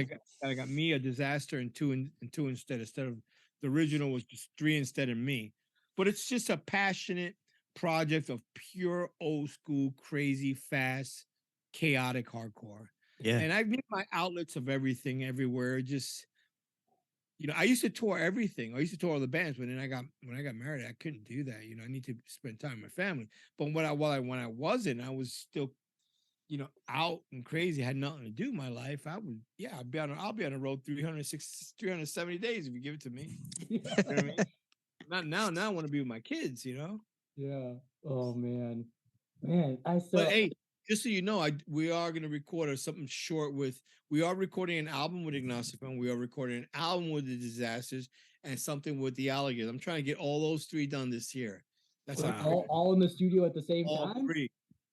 I got me, a Disaster, and two Instead of The original was just 3 instead of me. But it's just a passionate project of pure old school, crazy, fast, chaotic hardcore. Yeah. And I've made my outlets of everything everywhere. Just, I used to tour everything. I used to tour all the bands, but then when I got married, I couldn't do that. I need to spend time with my family. But when I wasn't, I was still, out and crazy, had nothing to do in my life. I'll be on the road 370 days if you give it to me. You know what I mean? Not now. Now I want to be with my kids, Yeah. Oh man. But hey, just so you know, we are going to record something short we are recording an album with Agnostic Front. We are recording an album with the Disasters and something with the Alligators. I'm trying to get all those 3 done this year. That's all in the studio at the same all time. 3.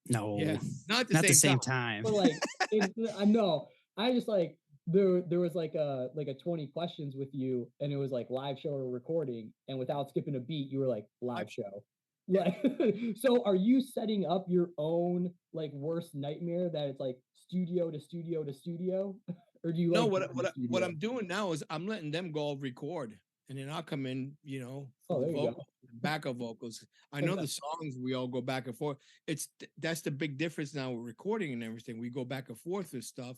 No, yeah, not the same time. But I know. I just there was like a 20 questions with you, and it was like live show or recording, and without skipping a beat, you were like live show. So are you setting up your own worst nightmare that it's like studio to studio to studio, or do you what I'm doing now is I'm letting them go record, and then I'll come in, backup vocals. I know the songs, we all go back and forth. That's the big difference now with recording and everything. We go back and forth with stuff.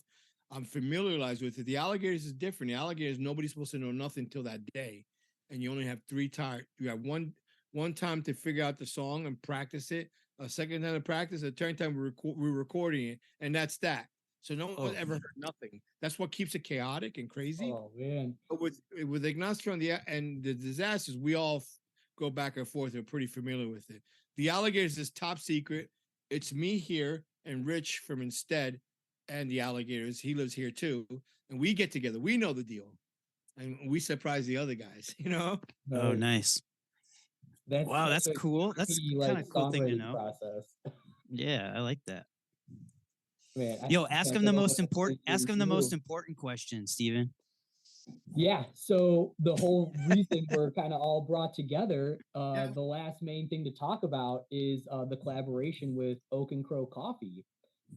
I'm familiarized with it. The Alligators is different. The Alligators, nobody's supposed to know nothing till that day, and you only have 3 times. You have one time to figure out the song and practice it, a second time to practice, a third time we're recording it, and that's that. So no one ever heard nothing. That's what keeps it chaotic and crazy. Oh man! But with Agnostic and the Disasters, we all go back and forth. We're pretty familiar with it. The Alligators is top secret. It's me here and Rich from Instead, and the Alligators. He lives here too, and we get together. We know the deal, and we surprise the other guys. Oh, nice. That's cool. That's kind of cool thing to know. Process. Yeah, I like that. Man, ask him the most important question, Steven. Yeah. So the whole reason we're kind of all brought together, the last main thing to talk about is the collaboration with Oak and Crow Coffee.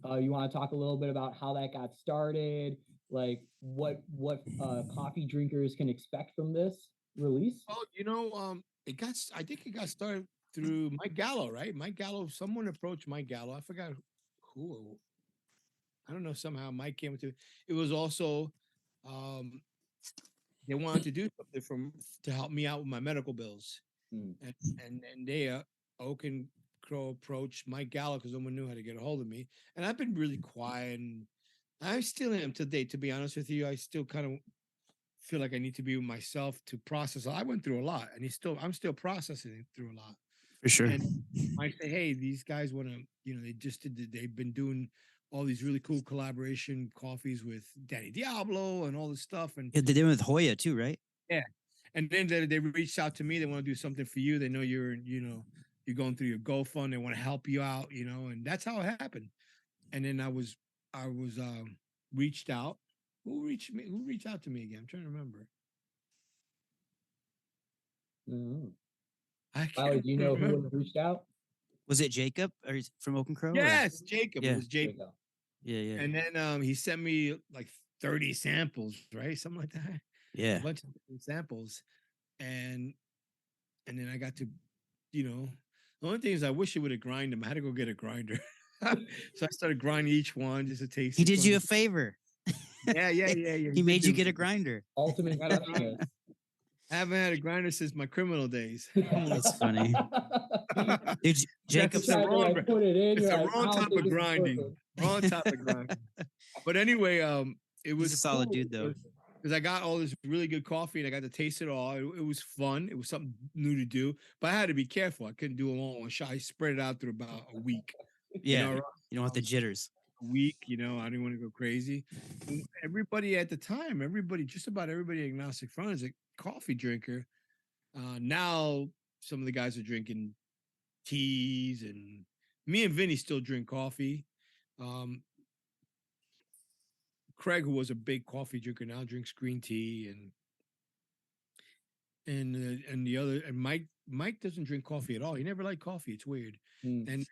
You want to talk a little bit about how that got started, like what coffee drinkers can expect from this release? Well, I think it got started through Mike Gallo, right? Mike Gallo, someone approached Mike Gallo. I forgot who. I don't know. Somehow Mike came to. It was also, they wanted to do something to help me out with my medical bills, and they Oak and Crow approached Mike Gallo because no one knew how to get a hold of me, and I've been really quiet, and I still am today. To be honest with you, I still kind of feel like I need to be with myself to process. I went through a lot, and I'm still processing it through a lot. For sure. And I say, hey, these guys want to, they've been doing all these really cool collaboration coffees with Danny Diablo and all this stuff. And they did it with Hoya too, right? Yeah. And then they reached out to me. They want to do something for you. They know you're going through your GoFund. They want to help you out, and that's how it happened. And then I was reached out. Who reached out to me again? I'm trying to remember. Wiley, do you know who reached out? Was it Jacob or from Oak and Crow? Yes, Jacob. Yeah. It was Jacob. Yeah. And then he sent me like 30 samples, right? Something like that. Yeah. A bunch of samples. And then I got to, the only thing is I wish he would have grinded them. I had to go get a grinder. So I started grinding each one just to taste. He did you a favor. Yeah. He made you get a grinder. Ultimate. I haven't had a grinder since my criminal days. That's funny. Dude, Jacob's the wrong type of grinding. Wrong type of grinding. But anyway, it was a solid dude though. Because I got all this really good coffee and I got to taste it all. It was fun. It was something new to do. But I had to be careful. I couldn't do it all in one shot. I spread it out through about a week. Yeah. You don't want the jitters. A week, I didn't want to go crazy. And everybody at the time, just about everybody at Agnostic Front is a coffee drinker. Now some of the guys are drinking teas, and me and Vinnie still drink coffee. Craig, who was a big coffee drinker, now drinks green tea, and the other, and Mike doesn't drink coffee at all. He never liked coffee. It's weird. And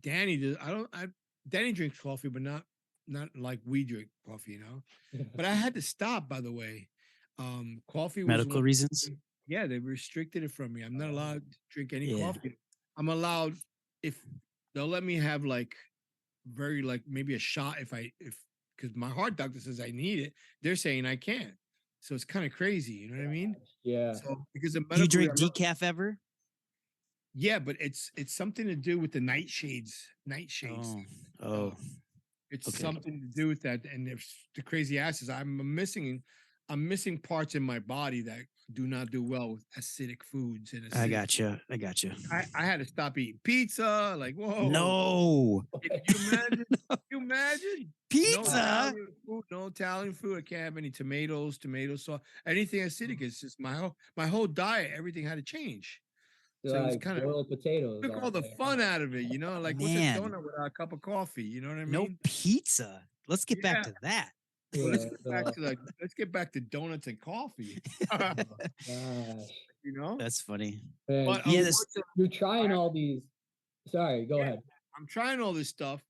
Danny does. Danny drinks coffee, but not like we drink coffee, But I had to stop, by the way. Coffee was medical reasons. Yeah, they restricted it from me. I'm not allowed to drink any coffee. I'm allowed if they'll let me have like very like maybe a shot if because my heart doctor says I need it. They're saying I can't. So it's kind of crazy, you know what I mean? Yeah. So because of Do you drink decaf ever? Yeah, but it's something to do with the nightshades. Oh. It's something to do with that. And if the crazy ass is I'm missing parts in my body that do not do well with acidic foods. And I got you. I had to stop eating pizza. Like, whoa. No. Can you imagine? Pizza? No Italian food. I can't have any tomato sauce. Anything acidic. It's just my whole diet, everything had to change. So it was kind of boiled potatoes. Took all the fun out of it, you know. Like what's a donut without a cup of coffee? You know what I mean? No pizza. Let's get back to that. Well, let's get back to donuts and coffee. You know, that's funny. But you're trying all these. Sorry, go ahead. I'm trying all this stuff,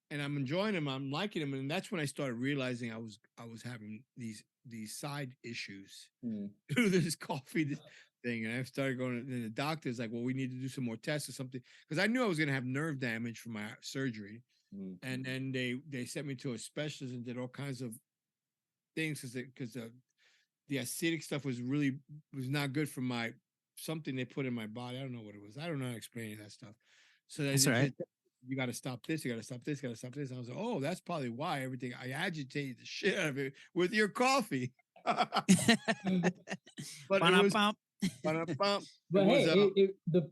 and I'm enjoying them. I'm liking them, and that's when I started realizing I was having these side issues through this coffee thing, and I started going. And the doctor's like, "Well, we need to do some more tests or something," because I knew I was going to have nerve damage from my surgery, and then they sent me to a specialist and did all kinds of things because the acidic stuff was not good for my something they put in my body. I don't know what it was. I don't know how to explain any of that stuff. So that's right. You got to stop this. You got to stop this. You got to stop this. And I was like, oh, that's probably why everything. I agitated the shit out of it with your coffee. But the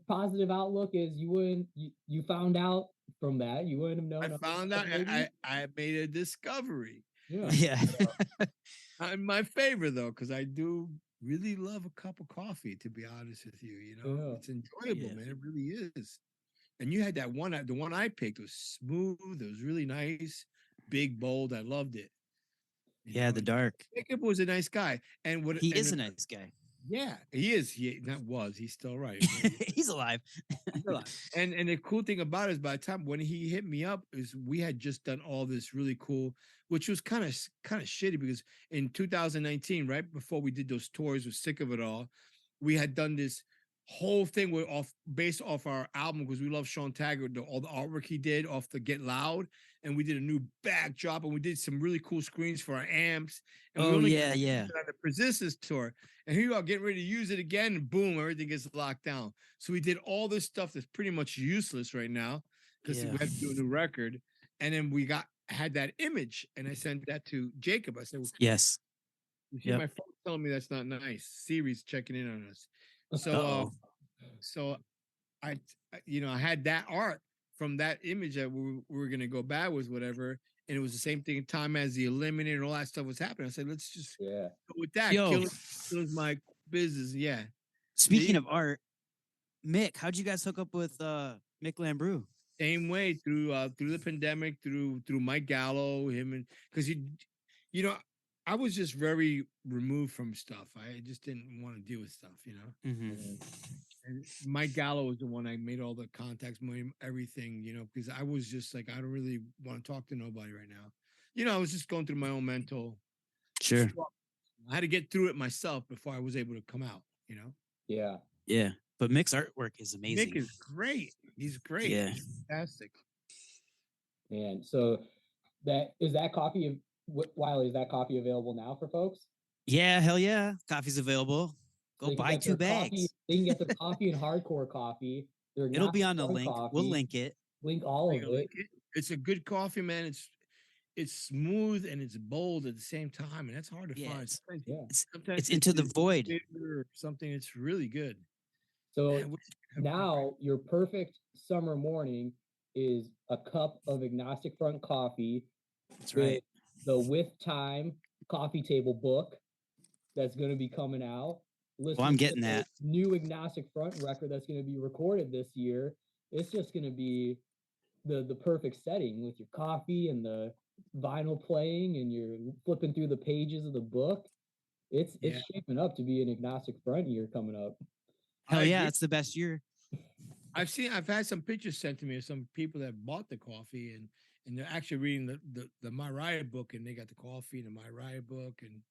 positive outlook is you found out from that. You wouldn't have known. I found out. I made a discovery. Yeah. In my favor though, because I do really love a cup of coffee. To be honest with you, you know, it's enjoyable, man. It really is. And you had the one I picked was smooth. It was really nice, big, bold. I loved it. The dark. Jacob was a nice guy, and he is a nice guy. Yeah, he is. He's still right. He's alive. And the cool thing about it is by the time when he hit me up is we had just done all this really cool, which was kind of shitty because in 2019, right before we did those tours, was sick of it all. We had done this whole thing based off our album because we love Sean Taggart, all the artwork he did off the Get Loud, and we did a new backdrop and we did some really cool screens for our amps. And on the Persistence tour, and here you are getting ready to use it again, and boom, everything gets locked down. So we did all this stuff that's pretty much useless right now because we had to do a new record, and then we had that image, and I sent that to Jacob. I said, "Yes, you see my phone telling me that's not nice. Siri's checking in on us." So I had that art from that image that we were going to go bad with whatever. And it was the same thing time as the Eliminator and all that stuff was happening. I said, let's just go with that. Kills my business. Yeah. Speaking of art, Mick, how'd you guys hook up with Mick Lambrou? Same way through the pandemic, through Mike Gallo, him, and because you know, I was just very removed from stuff. I just didn't want to deal with stuff, you know. And Mike Gallo was the one I made all the contacts, everything, you know, because I was just like, I don't really want to talk to nobody right now. You know, I was just going through my own mental. Sure. Struggle. I had to get through it myself before I was able to come out, you know. Yeah. Yeah. But Mick's artwork is amazing. Mick is great. He's great. Yeah. He's fantastic. Man, so Wiley, is that coffee available now for folks? Yeah, hell yeah. Coffee's available. Go buy 2 bags. They can get the coffee and hardcore coffee. It'll be on the link. Coffee. We'll link it. Link all of it. It's a good coffee, man. It's smooth and it's bold at the same time, and that's hard to find. It's into the void. Or something. It's really good. So now your perfect summer morning is a cup of Agnostic Front coffee. That's right. The With Time coffee table book that's going to be coming out. Well, I'm getting that new Agnostic Front record that's going to be recorded this year. It's just going to be the perfect setting with your coffee and the vinyl playing, and you're flipping through the pages of the book. It's shaping up to be an Agnostic Front year coming up. Hell yeah, it's the best year. I've had some pictures sent to me of some people that bought the coffee and they're actually reading the Miret book, and they got the coffee and the Miret book, and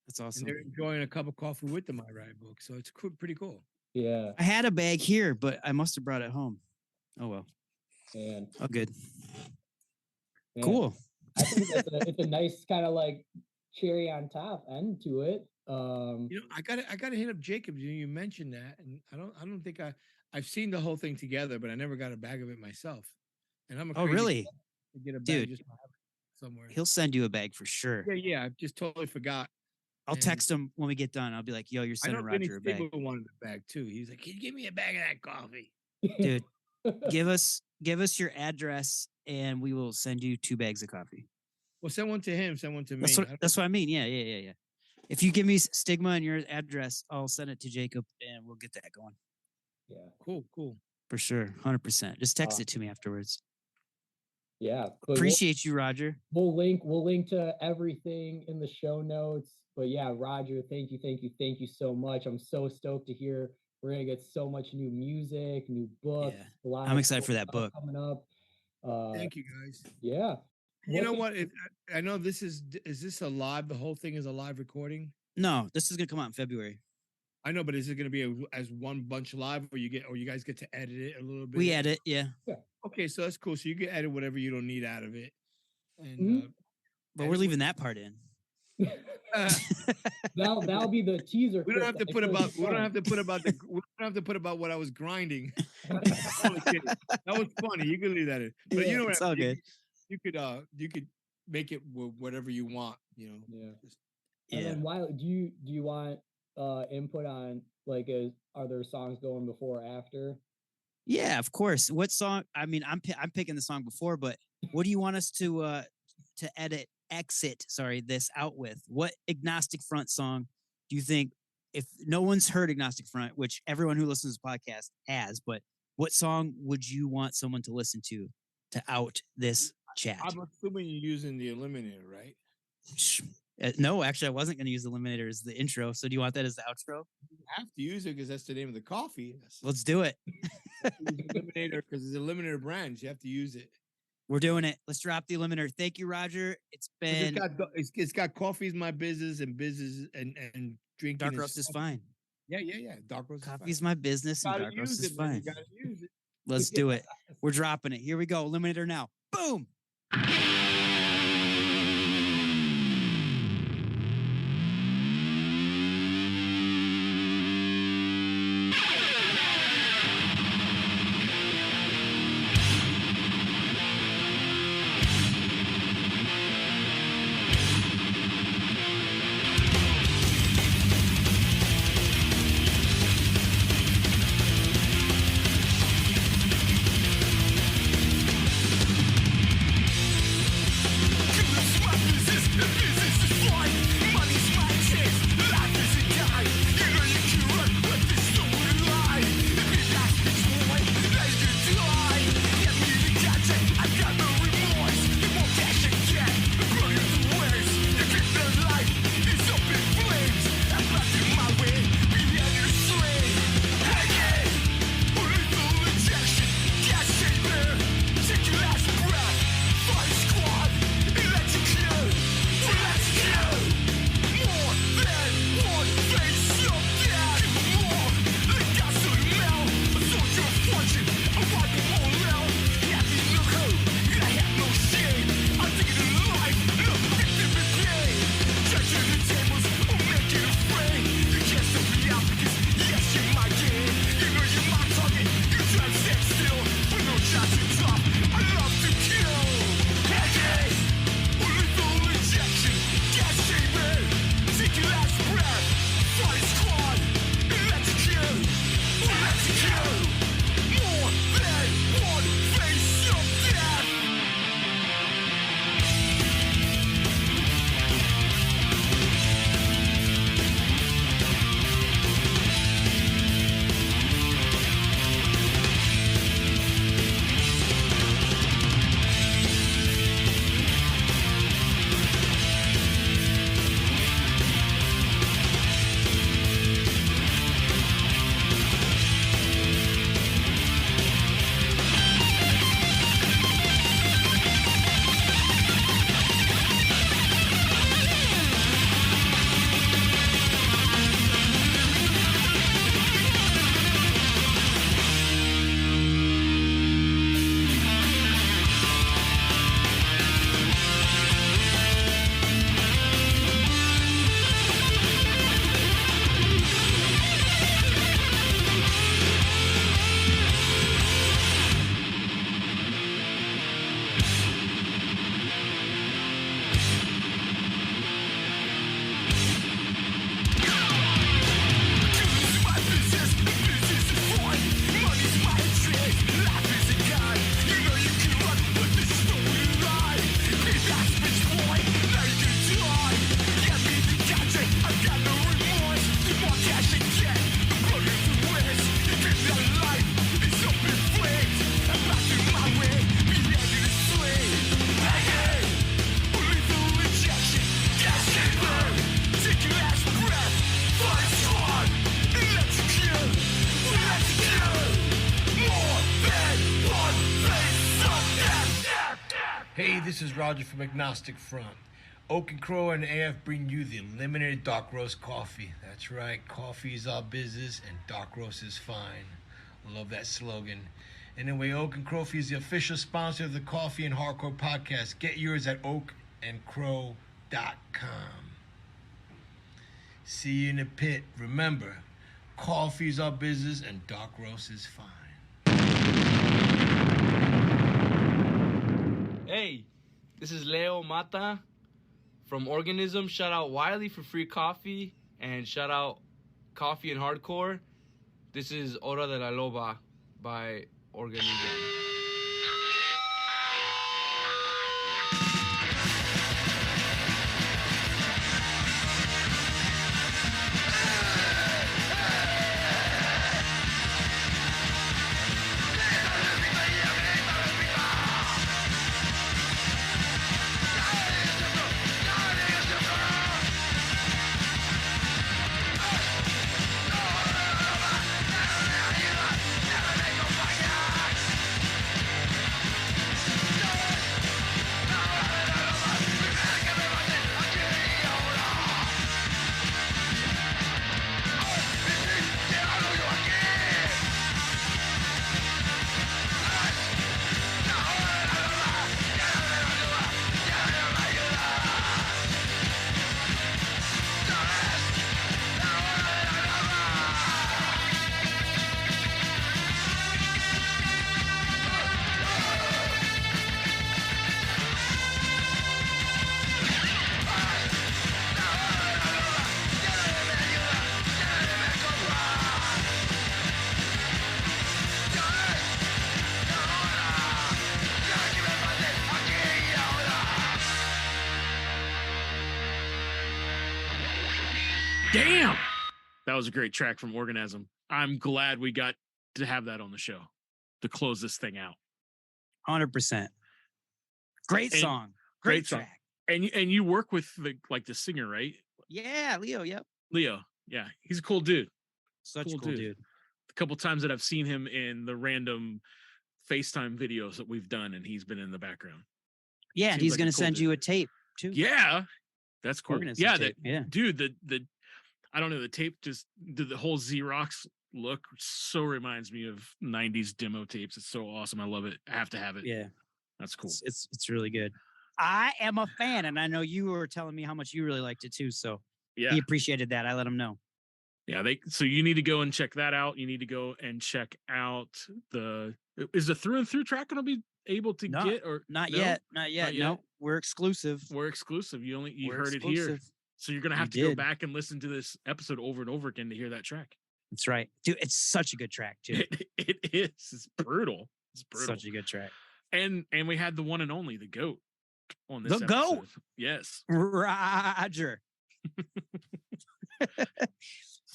That's awesome. And they're enjoying a cup of coffee with the Miret book, so it's pretty cool. Yeah. I had a bag here, but I must have brought it home. Oh well. Man. Oh, good. Man. Cool. I think it's a nice kind of like cherry on top end to it. I gotta hit up Jacob. You mentioned that, and I don't think I've seen the whole thing together, but I never got a bag of it myself. And I'm really? To get a bag, dude, just somewhere. He'll send you a bag for sure. Yeah. I just totally forgot. I'll text him when we get done. I'll be like, "Yo, you're sending Roger a bag." Stigma wanted a bag too. He's like, "Can you give me a bag of that coffee?" Dude, give us your address, and we will send you 2 bags of coffee. Well, send one to him. Send one to me. That's what I mean. Yeah. If you give me Stigma and your address, I'll send it to Jacob, and we'll get that going. Yeah. Cool. For sure, 100%. Just text it to me afterwards. Yeah. Appreciate you, Roger. We'll link to everything in the show notes. But yeah, Roger, thank you so much. I'm so stoked to hear we're gonna get so much new music, new book. Yeah. I'm excited for that book coming up. Thank you guys. Yeah. You know what? I know this is this a live? The whole thing is a live recording? No, this is gonna come out in February. I know, but is it gonna be as one bunch live, or you guys get to edit it a little bit? We edit, yeah. Okay, so that's cool. So you can edit whatever you don't need out of it, and but we're leaving that part in. That'll be the teaser. We don't have to put about what I was grinding. That was funny. You can leave that in, but you know what? It's all good. You could make it whatever you want. Yeah. And then Wiley, do you want input on like are there songs going before or after? Yeah, of course. What song? I mean, I'm picking the song before, but what do you want us to exit this out with? What Agnostic Front song do you think, if no one's heard Agnostic Front, which everyone who listens to this podcast has, but what song would you want someone to listen to out this chat? I'm assuming you're using the Eliminator, right? No, actually, I wasn't going to use the Eliminator as the intro. So do you want that as the outro? You have to use it because that's the name of the coffee. Let's do it. Eliminator, because it's Eliminator brands. You have to use it. We're doing it. Let's drop the Eliminator. Thank you, Roger. It's It's got coffee's my business and drinking. Dark roast is fine. Yeah. Dark roast. Coffee's my business and dark roast is fine. You gotta use it. Let's do it. We're dropping it. Here we go. Eliminator now. Boom. Hey, this is Roger from Agnostic Front. Oak and Crow and AF bring you the limited dark roast coffee. That's right, coffee is our business and dark roast is fine. Love that slogan. Anyway, Oak and Crow is the official sponsor of the Coffee and Hardcore podcast. Get yours at oakandcrow.com. See you in the pit. Remember, coffee is our business and dark roast is fine. Hey, this is Leo Mata from Organism. Shout out Wiley for free coffee and shout out Coffee and Hardcore. This is Hora de la Loba by Organism. Damn, that was a great track from Organism. I'm glad we got to have that on the show to close this thing out. 100%. Great song. Great track. And you work with the singer, right? Yeah, Leo. Yep. Leo. Yeah, he's a cool dude. Such a cool dude. A couple times that I've seen him in the random FaceTime videos that we've done, and he's been in the background. Yeah, and he's going to send you a tape too. Yeah, that's cool. Organism tape. Dude, the I don't know, the tape just the whole Xerox look so reminds me of 90s demo tapes. It's so awesome. I love it. I have to have it. Yeah. That's cool. It's really good. I am a fan, and I know you were telling me how much you really liked it too. So yeah, he appreciated that. I let him know. Yeah, so you need to go and check that out. You need to go and check out is the Through and Through track going to be able to get or not yet? Not yet. No, we're exclusive. We're exclusive. You heard it here. So you're going to have to go back and listen to this episode over and over again to hear that track. That's right. Dude, it's such a good track, too. It is. It's brutal. It's brutal. Such a good track. And we had the one and only, the GOAT on this episode. GOAT? Yes. Roger.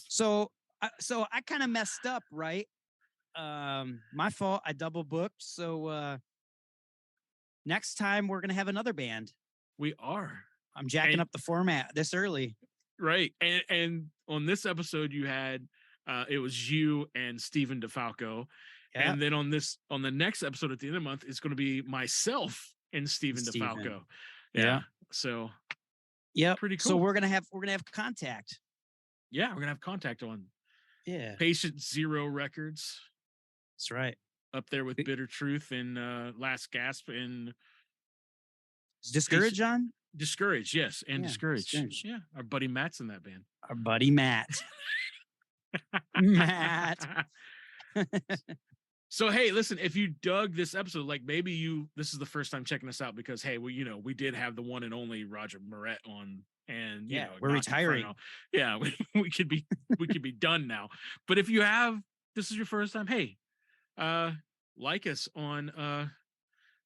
So I kind of messed up, right? My fault. I double booked. So next time we're going to have another band. We are. I'm jacking up the format this early. Right. And on this episode you had it was you and Stephen DeFalco. Yep. And then on the next episode at the end of the month, it's going to be myself and Stephen DeFalco. Yeah. So pretty cool. So we're gonna have contact. Yeah, we're gonna have contact on Patient Zero Records. That's right. Up there with Bitter Truth and Last Gasp and Discourage on? Discourage, yes, and Discourage. Yeah, our buddy Matt's in that band. Our buddy Matt. Matt. So hey, listen, if you dug this episode, like maybe this is the first time checking us out because hey, we did have the one and only Roger Miret on, and we're retiring. Yeah, we could be done now. But if this is your first time, hey, like us on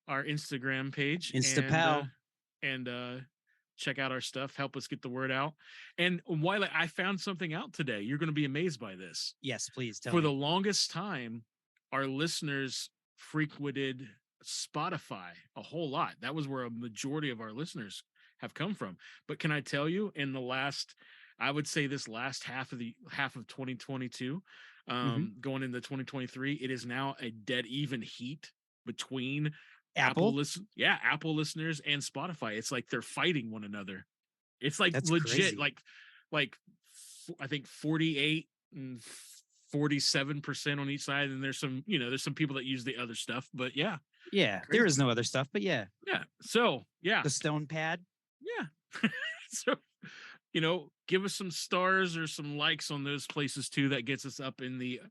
our Instagram page, InstaPal, and check out our stuff. Help us get the word out. And Wiley, I found something out today. You're going to be amazed by this. Yes, please tell me. For the longest time, our listeners frequented Spotify a whole lot. That was where a majority of our listeners have come from. But can I tell you, in I would say this last half of 2022, going into 2023, it is now a dead even heat between Apple listeners and Spotify. It's like they're fighting one another. It's like that's legit, crazy. like I think 48 and 47% on each side, and there's some people that use the other stuff, but yeah, crazy. There is no other stuff, but yeah. So the stone pad, so give us some stars or some likes on those places too. That gets us up in the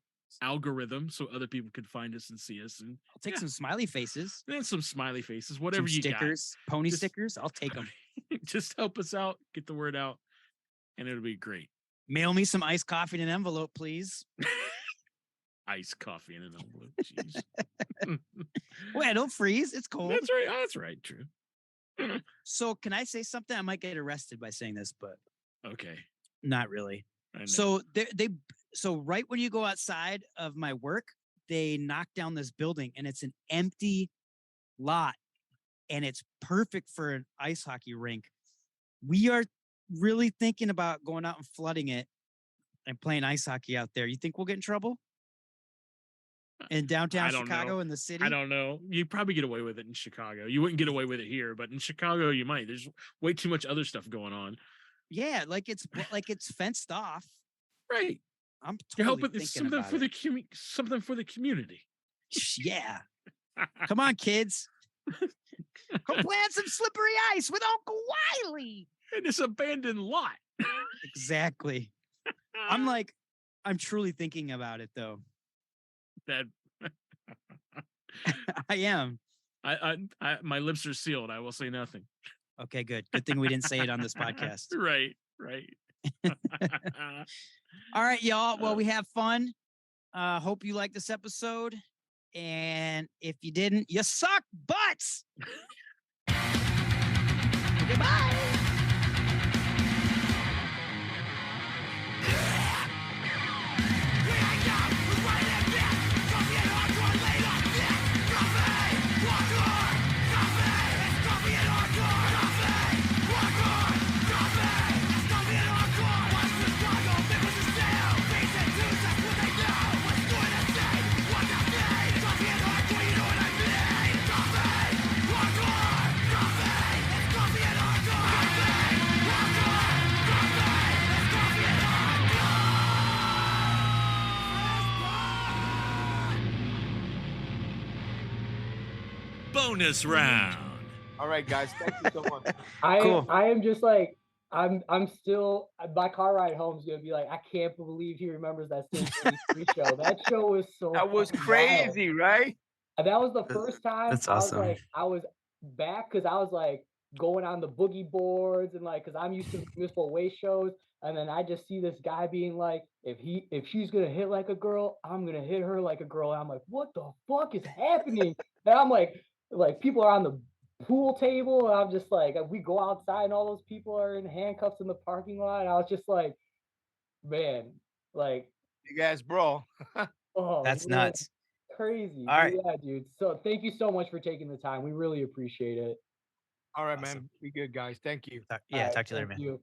algorithm so other people could find us and see us. And I'll take some smiley faces. And some smiley faces, whatever some you stickers, got. Pony stickers. I'll take them. Just help us out, get the word out, and it'll be great. Mail me some iced coffee in an envelope, please. Iced coffee in an envelope. Jeez. Well, don't freeze. It's cold. That's right. That's right. True. So can I say something? I might get arrested by saying this, but okay. Not really. So so right when you go outside of my work, they knock down this building and it's an empty lot and it's perfect for an ice hockey rink. We are really thinking about going out and flooding it and playing ice hockey out there. You think we'll get in trouble? In downtown Chicago in the city? I don't know. You probably get away with it in Chicago. You wouldn't get away with it here, but in Chicago you might. There's way too much other stuff going on. Yeah, like it's fenced off. Right. I'm totally thinking something about for the something for the community. Yeah. Come on, kids. Come play on some slippery ice with Uncle Wiley. In this abandoned lot. Exactly. I'm truly thinking about it though. That I am. I my lips are sealed. I will say nothing. Okay, good. Good thing we didn't say it on this podcast. Right. All right, y'all. Well, we have fun. Hope you like this episode. And if you didn't, you suck butts. Goodbye. Bonus round. All right, guys. Thank you so much. I am just like I'm still my car ride home is gonna be like I can't believe he remembers that Stage 83 show. That show was so that was crazy, wild. Right? And that was the first time That's awesome. I was back because I was like going on the boogie boards and like because I'm used to municipal waste shows, and then I just see this guy being like, if she's gonna hit like a girl, I'm gonna hit her like a girl. And I'm like, what the fuck is happening? And I'm like people are on the pool table, and I'm just like, we go outside and all those people are in handcuffs in the parking lot. And I was just like, man, like you guys, bro. Oh, that's nuts. Crazy. All right. Yeah, dude. So thank you so much for taking the time. We really appreciate it. All right, awesome. Man. Be good, guys. Thank you. Talk to you later, man.